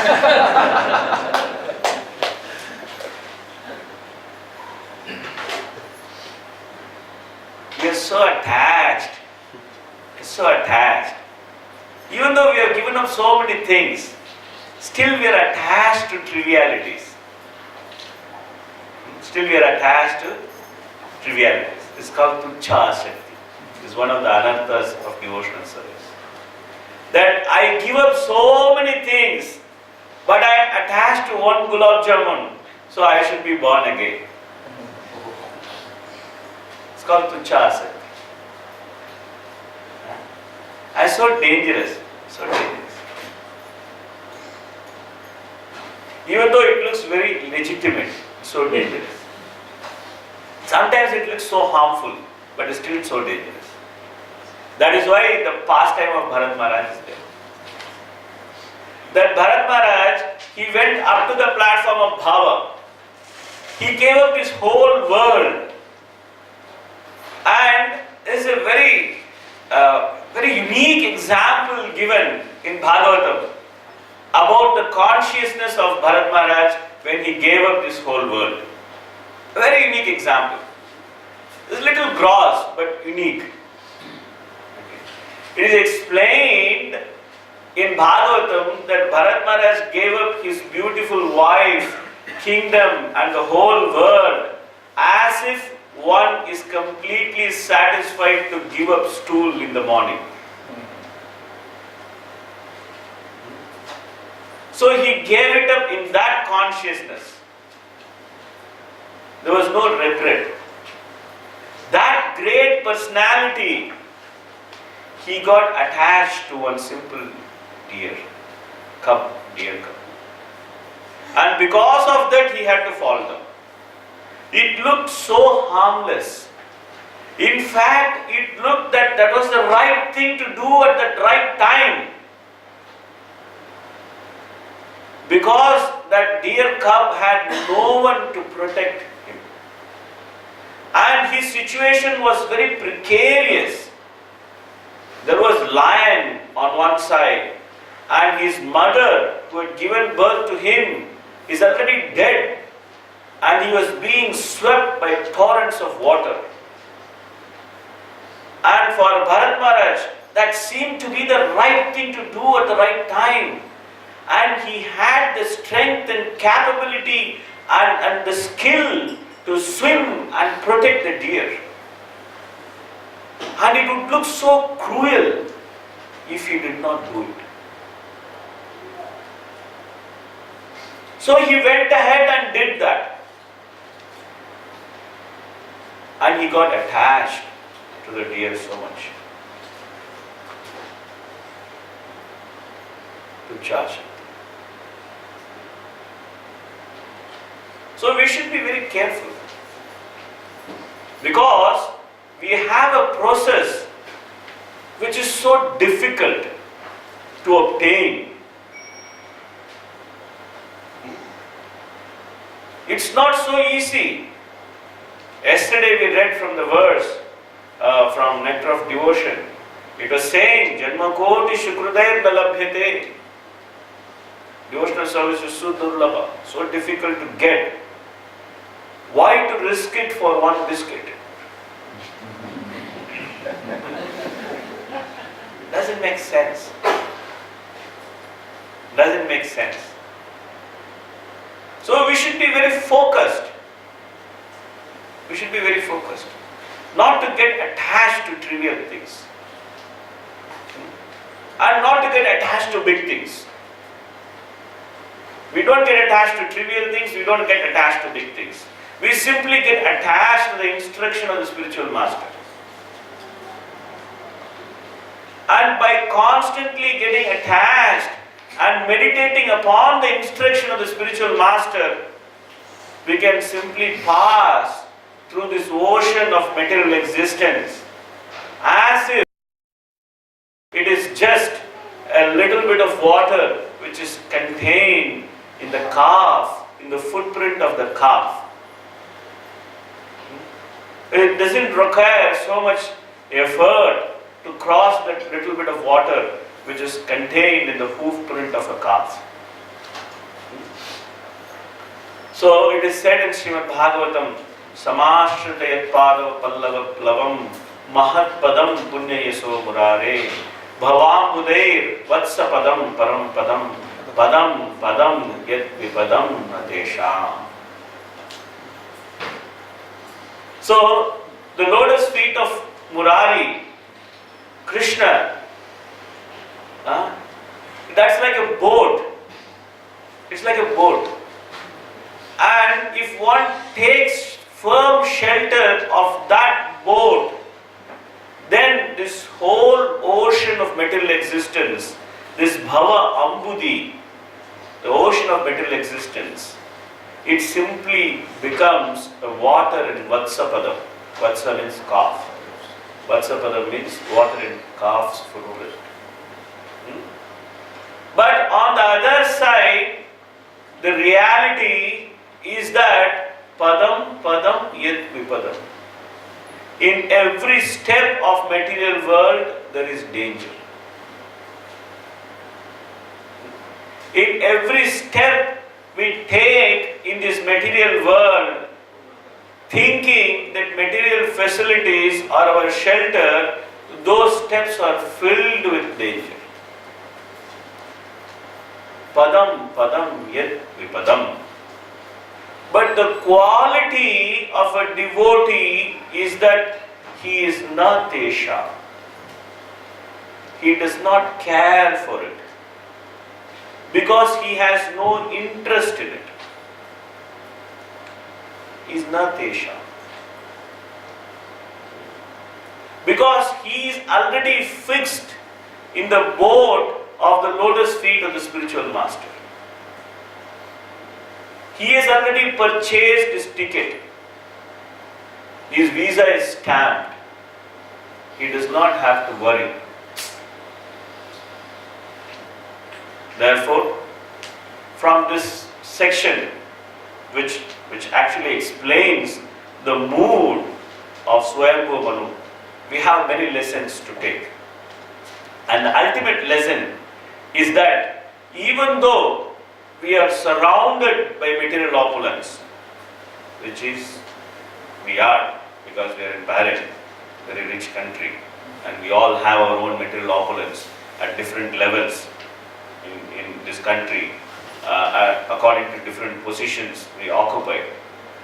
We are so attached. So attached. Even though we have given up so many things, still we are attached to trivialities. Still we are attached to trivialities. It's called Tuchha Asakti. It's one of the anarthas of devotional service. That I give up so many things, but I am attached to one gulab jamun, so I should be born again. It's called Tuchha Asakti. And so dangerous, so dangerous. Even though it looks very legitimate, so dangerous. Sometimes it looks so harmful, but it's still so dangerous. That is why the pastime of Bharat Maharaj is there. That Bharat Maharaj, he went up to the platform of Bhava. He gave up his whole world. And there is a very unique example given in Bhagavatam about the consciousness of Bharat Maharaj when he gave up this whole world. A very unique example. It's a little gross but unique. It is explained in Bhagavatam that Bharat Maharaj gave up his beautiful wife, kingdom and the whole world as if one is completely satisfied to give up stool in the morning. So he gave it up in that consciousness. There was no regret. That great personality, he got attached to one simple deer cub. And because of that, he had to fall down. It looked so harmless. In fact, it looked that that was the right thing to do at that right time. Because that deer cub had no one to protect him. And his situation was very precarious. There was lion on one side, and his mother, who had given birth to him, is already dead, and he was being swept by torrents of water. And for Bharat Maharaj, that seemed to be the right thing to do at the right time. And he had the strength and capability and the skill to swim and protect the deer. And it would look so cruel if he did not do it. So he went ahead and did that. And he got attached to the deer so much. To charge him. So we should be very careful. Because we have a process which is so difficult to obtain. It's not so easy. Yesterday we read from the verse from Nectar of Devotion. It was saying, Janma koti shukrudayar nalabhyate. Devotional service is so durlabha, so difficult to get. Why to risk it for one biscuit? Doesn't make sense. Doesn't make sense. So we should be very focused. We should be very focused. Not to get attached to trivial things. And not to get attached to big things. We don't get attached to trivial things, we don't get attached to big things. We simply get attached to the instruction of the spiritual master. And by constantly getting attached and meditating upon the instruction of the spiritual master, we can simply pass through this ocean of material existence as if it is just a little bit of water which is contained in the calf, in the footprint of the calf. It doesn't require so much effort to cross that little bit of water which is contained in the hoof print of a calf. So it is said in Srimad Bhagavatam, Samashrita yatpada pallava plavam mahat padam punya yaso murare bhavam udair vatsa padam param padam padam padam yat vipadam nadesham. So the lotus feet of Murari, Krishna, that's like a boat. It's like a boat. And if one takes firm shelter of that boat, then this whole ocean of material existence, this Bhava Ambudhi, the ocean of material existence, it simply becomes a water in Vatsapadam. Vatsa means calf. Vatsapadam means water in calf's foot. But on the other side, the reality is that Padam, Padam, Yat Vipadam. In every step of material world, there is danger. In every step we take in this material world, thinking that material facilities are our shelter, those steps are filled with danger. Padam padam yat vipadam. But the quality of a devotee is that he is natesha. He does not care for it because he has no interest in it. He is natesha. Because he is already fixed in the boat of the lotus feet of the spiritual master. He has already purchased his ticket. His visa is stamped. He does not have to worry. Therefore, from this section, which actually explains the mood of Swayambhu Manu, we have many lessons to take. And the ultimate lesson is that even though we are surrounded by material opulence, which is we are, because we are in Bahrain, very rich country, and we all have our own material opulence at different levels in this country, according to different positions we occupy.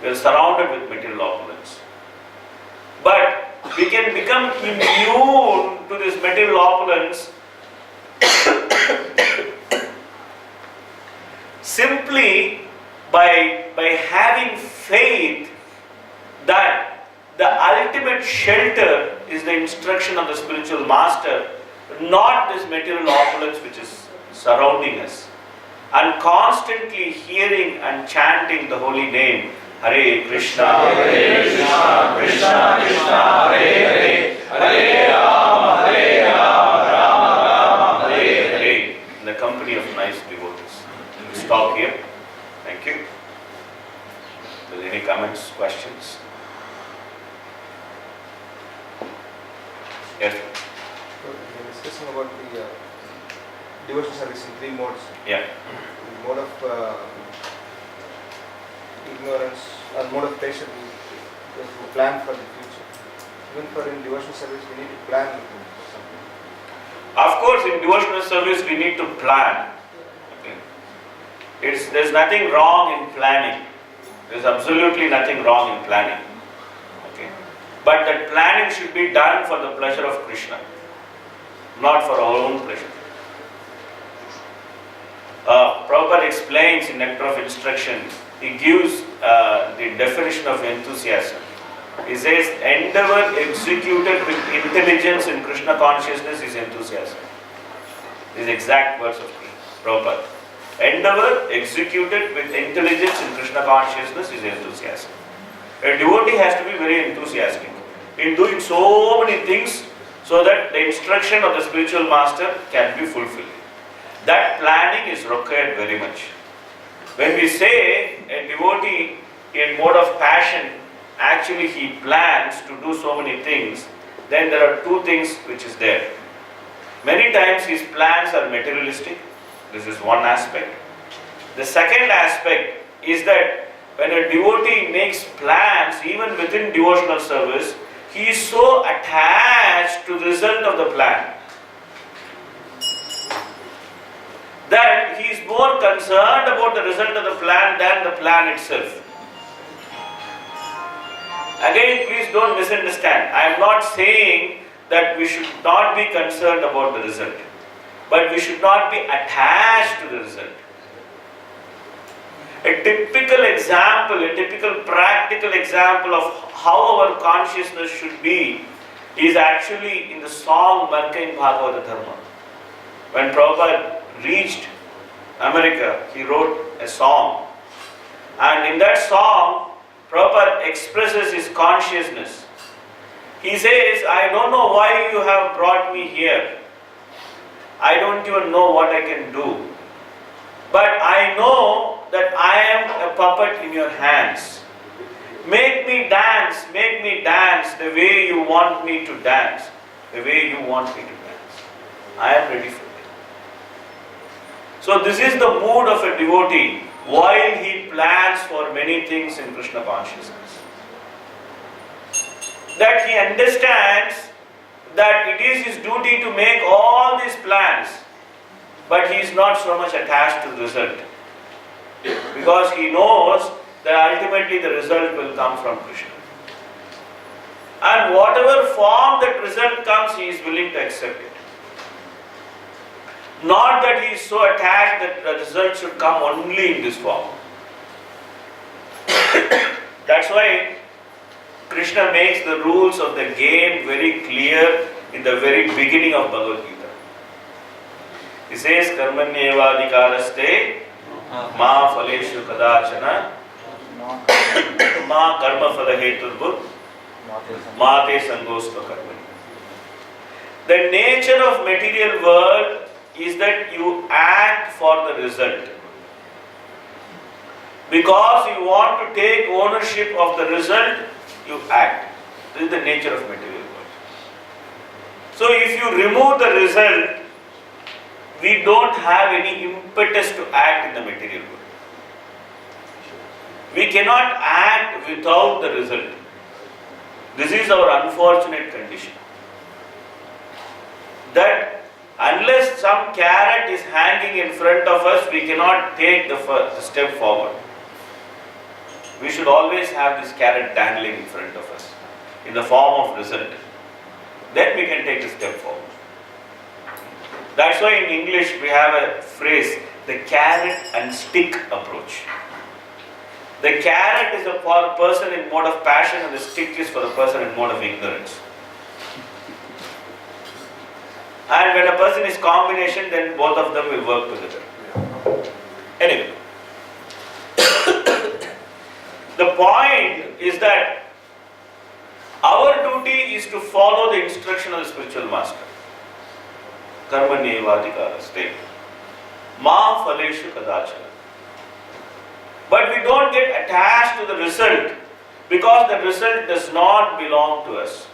We are surrounded with material opulence. But we can become immune to this material opulence simply by having faith that the ultimate shelter is the instruction of the spiritual master, not this material opulence which is surrounding us. And constantly hearing and chanting the holy name, Hare Krishna, Hare Krishna, Krishna Krishna, Hare Hare, Hare Rama, Rama Rama, Hare Hare. In the company of nice devotees. We'll stop here. Thank you. Are there any comments, questions? Yes. We are discussing about the devotional service in three modes. Yeah. The mode of ignorance or mode of pleasure, we have to plan for the future. Even for in devotional service, we need to plan for something. Of course, in devotional service we need to plan. Okay. There's nothing wrong in planning. There's absolutely nothing wrong in planning. Okay. But that planning should be done for the pleasure of Krishna, not for our own pleasure. Prabhupada explains in Nectar of Instruction, he gives the definition of enthusiasm. He says, endeavor executed with intelligence in Krishna consciousness is enthusiasm. These exact words of Prabhupada. Endeavor executed with intelligence in Krishna consciousness is enthusiasm. A devotee has to be very enthusiastic in doing so many things so that the instruction of the spiritual master can be fulfilled. That planning is required very much. When we say a devotee in mode of passion, actually he plans to do so many things, then there are two things which is there. Many times his plans are materialistic. This is one aspect. The second aspect is that when a devotee makes plans, even within devotional service, he is so attached to the result of the plan that he is more concerned about the result of the plan than the plan itself. Again, please don't misunderstand. I am not saying that we should not be concerned about the result, but we should not be attached to the result. A typical example, a typical practical example of how our consciousness should be is actually in the song Markandeya Bhagavata Dharma. When Prabhupada reached America, he wrote a song. And in that song, Prabhupada expresses his consciousness. He says, I don't know why you have brought me here. I don't even know what I can do. But I know that I am a puppet in your hands. Make me dance the way you want me to dance, the way you want me to dance. I am ready for it. So this is the mood of a devotee while he plans for many things in Krishna consciousness. That he understands that it is his duty to make all these plans but he is not so much attached to the result. Because he knows that ultimately the result will come from Krishna. And whatever form that result comes, he is willing to accept it. Not that he is so attached that the result should come only in this form. That's why Krishna makes the rules of the game very clear in the very beginning of Bhagavad Gita. He says, Karmanyevadikaraste ma phaleshu kadachana ma karma phala heturbhut ma te sangostva karmani. The nature of material world is that you act for the result. Because you want to take ownership of the result, you act. This is the nature of material world. So if you remove the result, we don't have any impetus to act in the material world. We cannot act without the result. This is our unfortunate condition. That unless some carrot is hanging in front of us, we cannot take the first step forward. We should always have this carrot dangling in front of us in the form of result. Then we can take a step forward. That's why in English we have a phrase, the carrot and stick approach. The carrot is for the person in mode of passion and the stick is for the person in mode of ignorance. And when a person is combination, then both of them will work together. Anyway. The point is that our duty is to follow the instruction of the spiritual master. Karmanyevadikaraste ma phaleshu kadachana. But we don't get attached to the result because the result does not belong to us.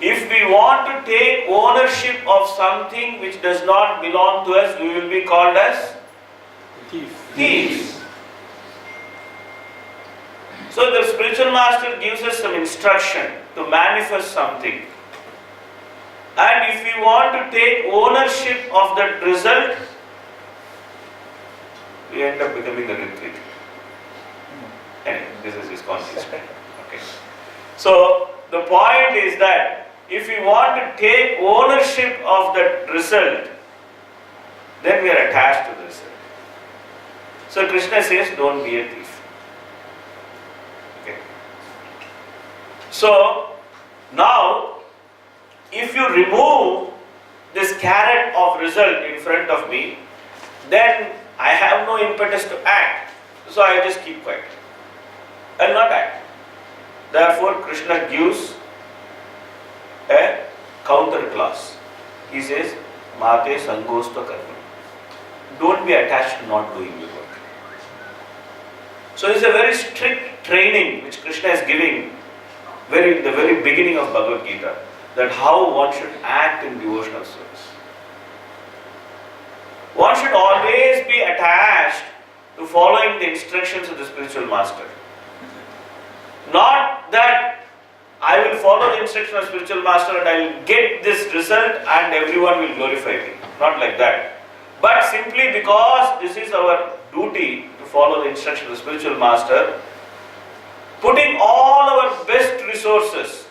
If we want to take ownership of something which does not belong to us, we will be called as thieves. So the spiritual master gives us some instruction to manifest something. And if we want to take ownership of that result, we end up becoming a retreat. Anyway, this is his conscious. Okay. So the point is that if we want to take ownership of that result, then we are attached to the result. So Krishna says, don't be a thief. Okay. So now, if you remove this carrot of result in front of me, then I have no impetus to act. So I just keep quiet. I will not act. Therefore, Krishna gives a counter clause. He says, Mate sangostva karma. Don't be attached to not doing your work. So it's a very strict training which Krishna is giving in the very beginning of Bhagavad Gita, that how one should act in devotional service. One should always be attached to following the instructions of the spiritual master. Not that I will follow the instruction of spiritual master and I will get this result and everyone will glorify me. Not like that. But simply because this is our duty to follow the instruction of the spiritual master, putting all our best resources.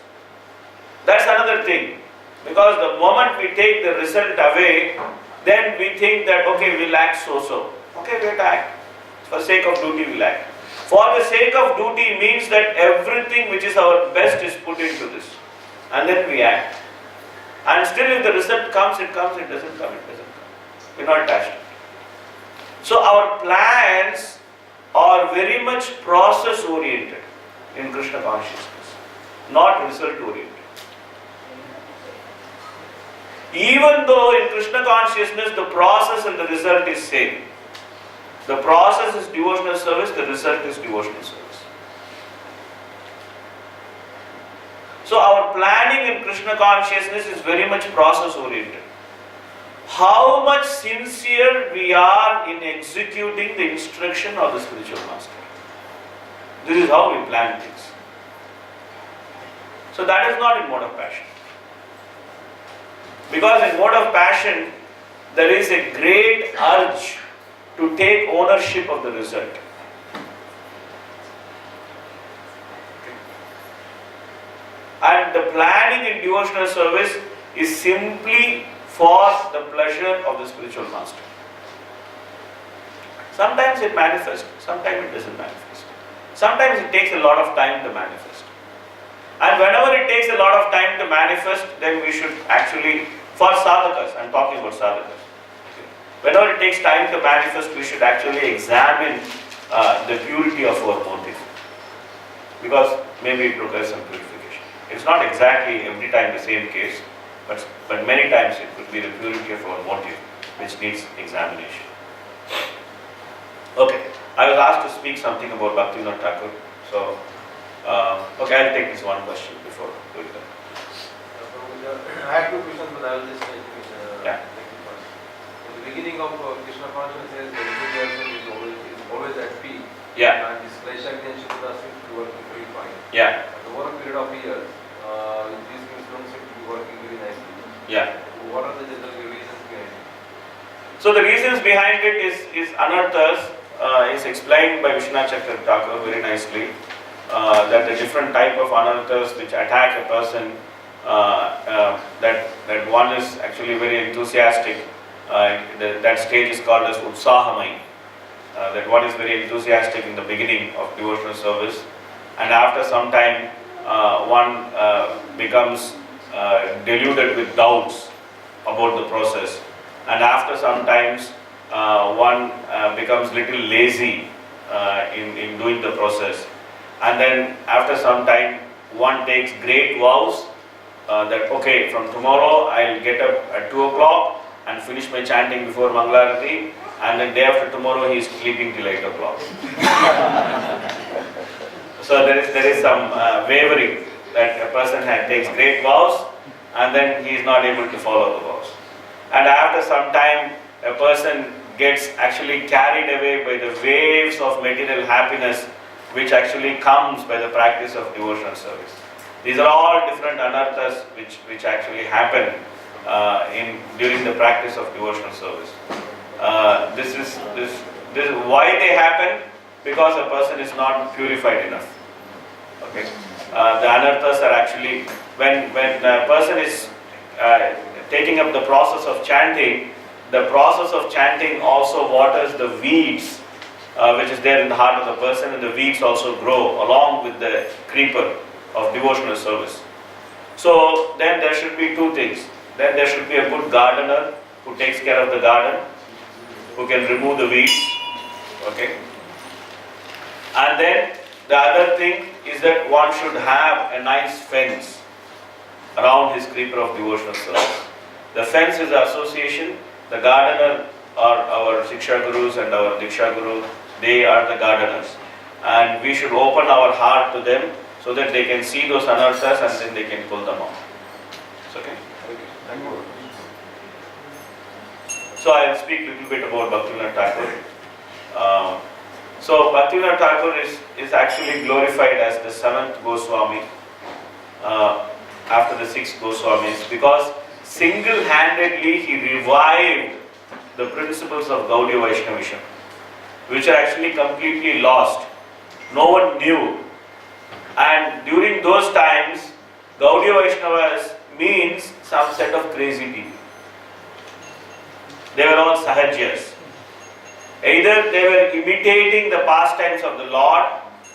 That's another thing. Because the moment we take the result away, then we think that, okay, we'll act so-so. Okay, we'll act. For the sake of duty, we'll act. For the sake of duty means that everything which is our best is put into this. And then we act. And still if the result comes, it comes. It doesn't come, it doesn't come. We're not attached. So our plans are very much process-oriented in Krishna consciousness, not result-oriented. Even though in Krishna consciousness the process and the result is same. The process is devotional service, the result is devotional service. So our planning in Krishna consciousness is very much process oriented. How much sincere we are in executing the instruction of the spiritual master. This is how we plan things. So that is not in mode of passion. Because in mode of passion, there is a great urge to take ownership of the result. And the planning in devotional service is simply for the pleasure of the spiritual master. Sometimes it manifests, sometimes it doesn't manifest. Sometimes it takes a lot of time to manifest. And whenever it takes a lot of time to manifest, then we should actually, for sadhakas, I'm talking about sadhakas. Whenever it takes time to manifest, we should actually examine the purity of our motive. Because maybe it requires some purification. It's not exactly every time the same case, but many times it could be the purity of our motive which needs examination. Okay, I was asked to speak something about Bhaktivinoda Thakur. So, okay, I'll take this one question before doing that. I have two questions, but I will just take it Yeah. first. In the beginning of Krishna consciousness says the enthusiasm is always at peak. Yeah, And this Klesha seems to be working very fine. yeah, But over a period of years, these things don't seem to be working very nicely. yeah. What are the general reasons behind it? So the reasons behind it is anarthas, is explained by Vishwanath Chakravarti Thakur very nicely, that the different type of anarthas which attack a person, that one is actually very enthusiastic, that stage is called as utsahamai, that one is very enthusiastic in the beginning of devotional service, and after some time one becomes deluded with doubts about the process, and after some times one becomes little lazy in doing the process, and then after some time one takes great vows that okay, from tomorrow I'll get up at 2 o'clock and finish my chanting before Mangalarati, and then day after tomorrow he is sleeping till 8 o'clock. So there is some wavering, that a person takes great vows and then he is not able to follow the vows. And after some time a person gets actually carried away by the waves of material happiness which actually comes by the practice of devotional service. These are all different anarthas which actually happen during the practice of devotional service. This is why they happen, because a person is not purified enough. Okay, the anarthas are actually when a person is taking up the process of chanting. The process of chanting also waters the weeds which is there in the heart of the person, and the weeds also grow along with the creeper of devotional service. So then there should be two things. Then there should be a good gardener who takes care of the garden, who can remove the weeds. Okay. And then the other thing is that one should have a nice fence around his creeper of devotional service. The fence is the association. The gardener are our Shiksha Gurus and our Diksha Guru. They are the gardeners. And we should open our heart to them so that they can see those anarthas and then they can pull them out. It's okay? Thank you. So I'll speak a little bit about Bhaktivinoda Thakur. So Bhaktivinoda Thakur is actually glorified as the 7th Goswami after the 6 Goswamis, because single-handedly he revived the principles of Gaudiya Vaishnavism, which are actually completely lost. No one knew. And during those times, Gaudiya Vaishnavas means some set of crazy people. They were all sahajyas. Either they were imitating the pastimes of the Lord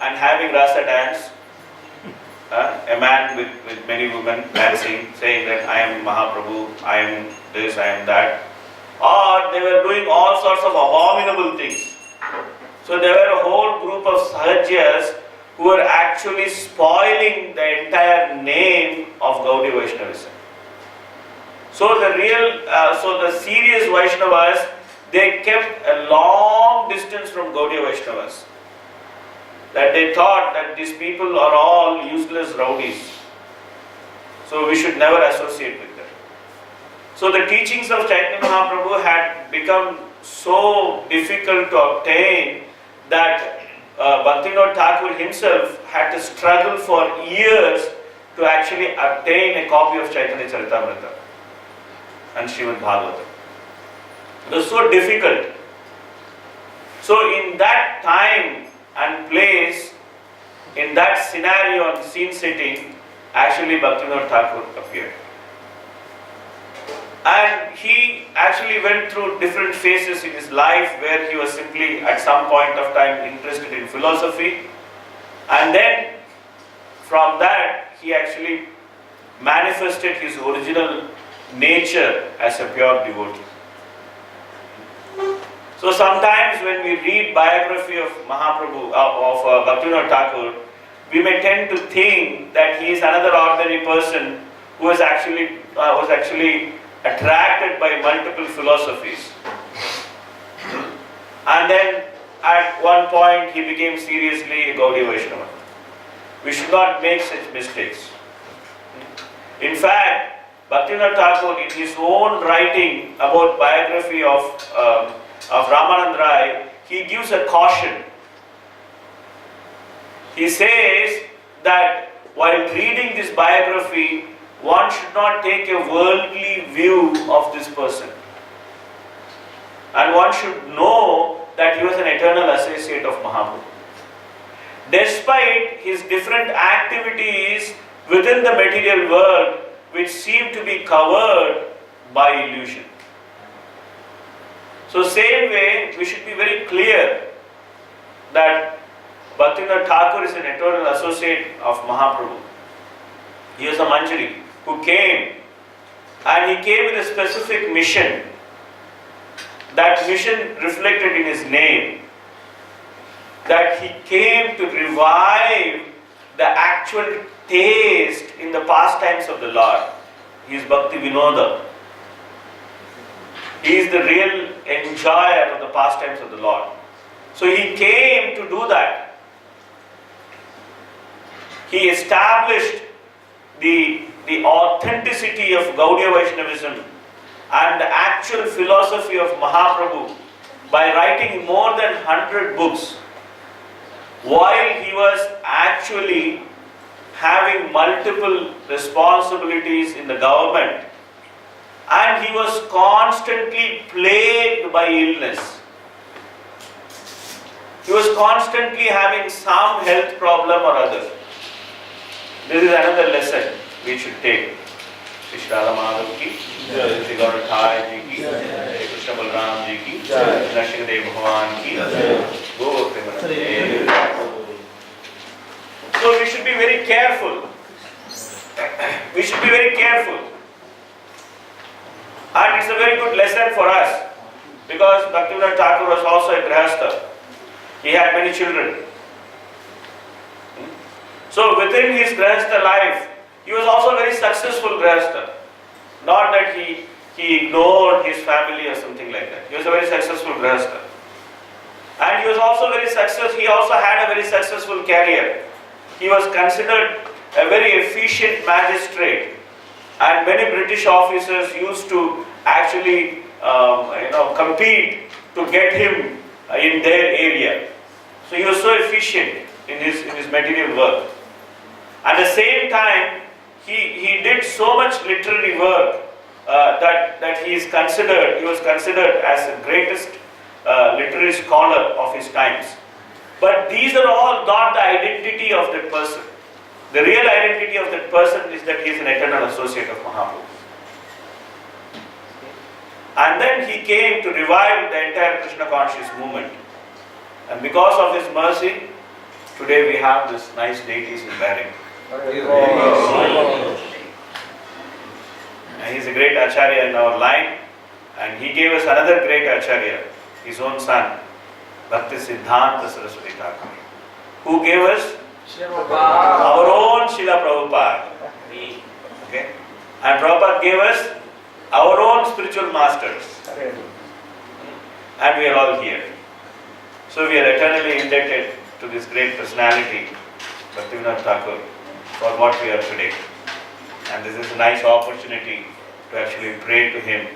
and having rasa dance, a man with many women dancing, saying that I am Mahaprabhu, I am this, I am that. Or they were doing all sorts of abominable things. So there were a whole group of sahajyas who were actually spoiling the entire name of Gaudiya Vaishnavism. So the serious Vaishnavas, they kept a long distance from Gaudiya Vaishnavas. That they thought that these people are all useless rowdies. So we should never associate with them. So the teachings of Chaitanya Mahaprabhu had become so difficult to obtain that Bhaktivinoda Thakur himself had to struggle for years to actually obtain a copy of Chaitanya Charitamrita and Srimad Bhagavatam. It was so difficult. So in that time and place, in that scenario and scene setting, actually Bhaktivinoda Thakur appeared. And he actually went through different phases in his life where he was simply at some point of time interested in philosophy, and then from that he actually manifested his original nature as a pure devotee. So sometimes when we read biography of Mahaprabhu, of Bhaktivinoda Thakur, we may tend to think that he is another ordinary person who was actually attracted by multiple philosophies. And then at one point he became seriously a Gaudiya Vaishnava. We should not make such mistakes. In fact, Bhaktivinoda Thakur, in his own writing about biography of Ramanand Rai, he gives a caution. He says that while reading this biography, one should not take a worldly view of this person. And one should know that he was an eternal associate of Mahaprabhu. Despite his different activities within the material world, which seem to be covered by illusion. So same way, we should be very clear that Bhaktivinoda Thakur is an eternal associate of Mahaprabhu. He was a Manjari who came, and he came with a specific mission. That mission reflected in his name, that he came to revive the actual taste in the pastimes of the Lord. He is Bhakti Vinoda. He is the real enjoyer of the pastimes of the Lord. So he came to do that. He established the authenticity of Gaudiya Vaishnavism and the actual philosophy of Mahaprabhu by writing more than 100 books, while he was actually having multiple responsibilities in the government, and he was constantly plagued by illness. He was constantly having some health problem or other. This is another lesson we should take. Shri Radha Madhav ki, Shri Gaura Thai ji ki, Shri Krishna Balram ji ki, Nrsimhadev Bhagavan ki, Go Premanande. So we should be very careful. We should be very careful. And it's a very good lesson for us, because Bhaktivinoda Thakur was also a Grihastha. He had many children. So within his Grihastha life, he was also a very successful Grihastha. Not that he ignored his family or something like that. He was a very successful Grihastha. And he was also very successful. He also had a very successful career. He was considered a very efficient magistrate. And many British officers used to actually compete to get him in their area. So he was so efficient in his material work. At the same time, he did so much literary work that he was considered as the greatest literary scholar of his times. But these are all not the identity of that person. The real identity of that person is that he is an eternal associate of Mahaprabhu. And then he came to revive the entire Krishna conscious movement. And because of his mercy, today we have this nice deities in Bering. And he is a great Acharya in our line. And he gave us another great Acharya, his own son, Bhakti Siddhanta Saraswati Thakur, who gave us our own Srila Prabhupada. Okay? And Prabhupada gave us our own spiritual masters. And we are all here. So we are eternally indebted to this great personality, Bhaktivinoda Thakur, for what we are today. And this is a nice opportunity to actually pray to him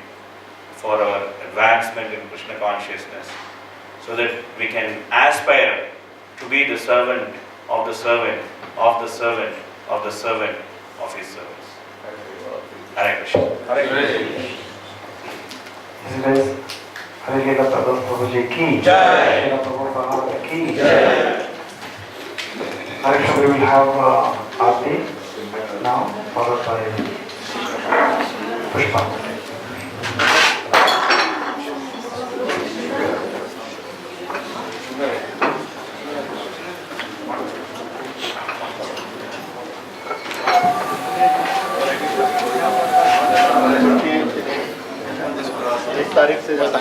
for our advancement in Krishna consciousness, so that we can aspire to be the servant of the servant of the servant of the servant of his service. Hare Krishna. Hare Krishna. Guys, Srila प्रभु जी की जय। श्रील प्रभुपाद की जय। Next we will have Aarti now, followed by Pushpa. इस तारीख से ज़्यादा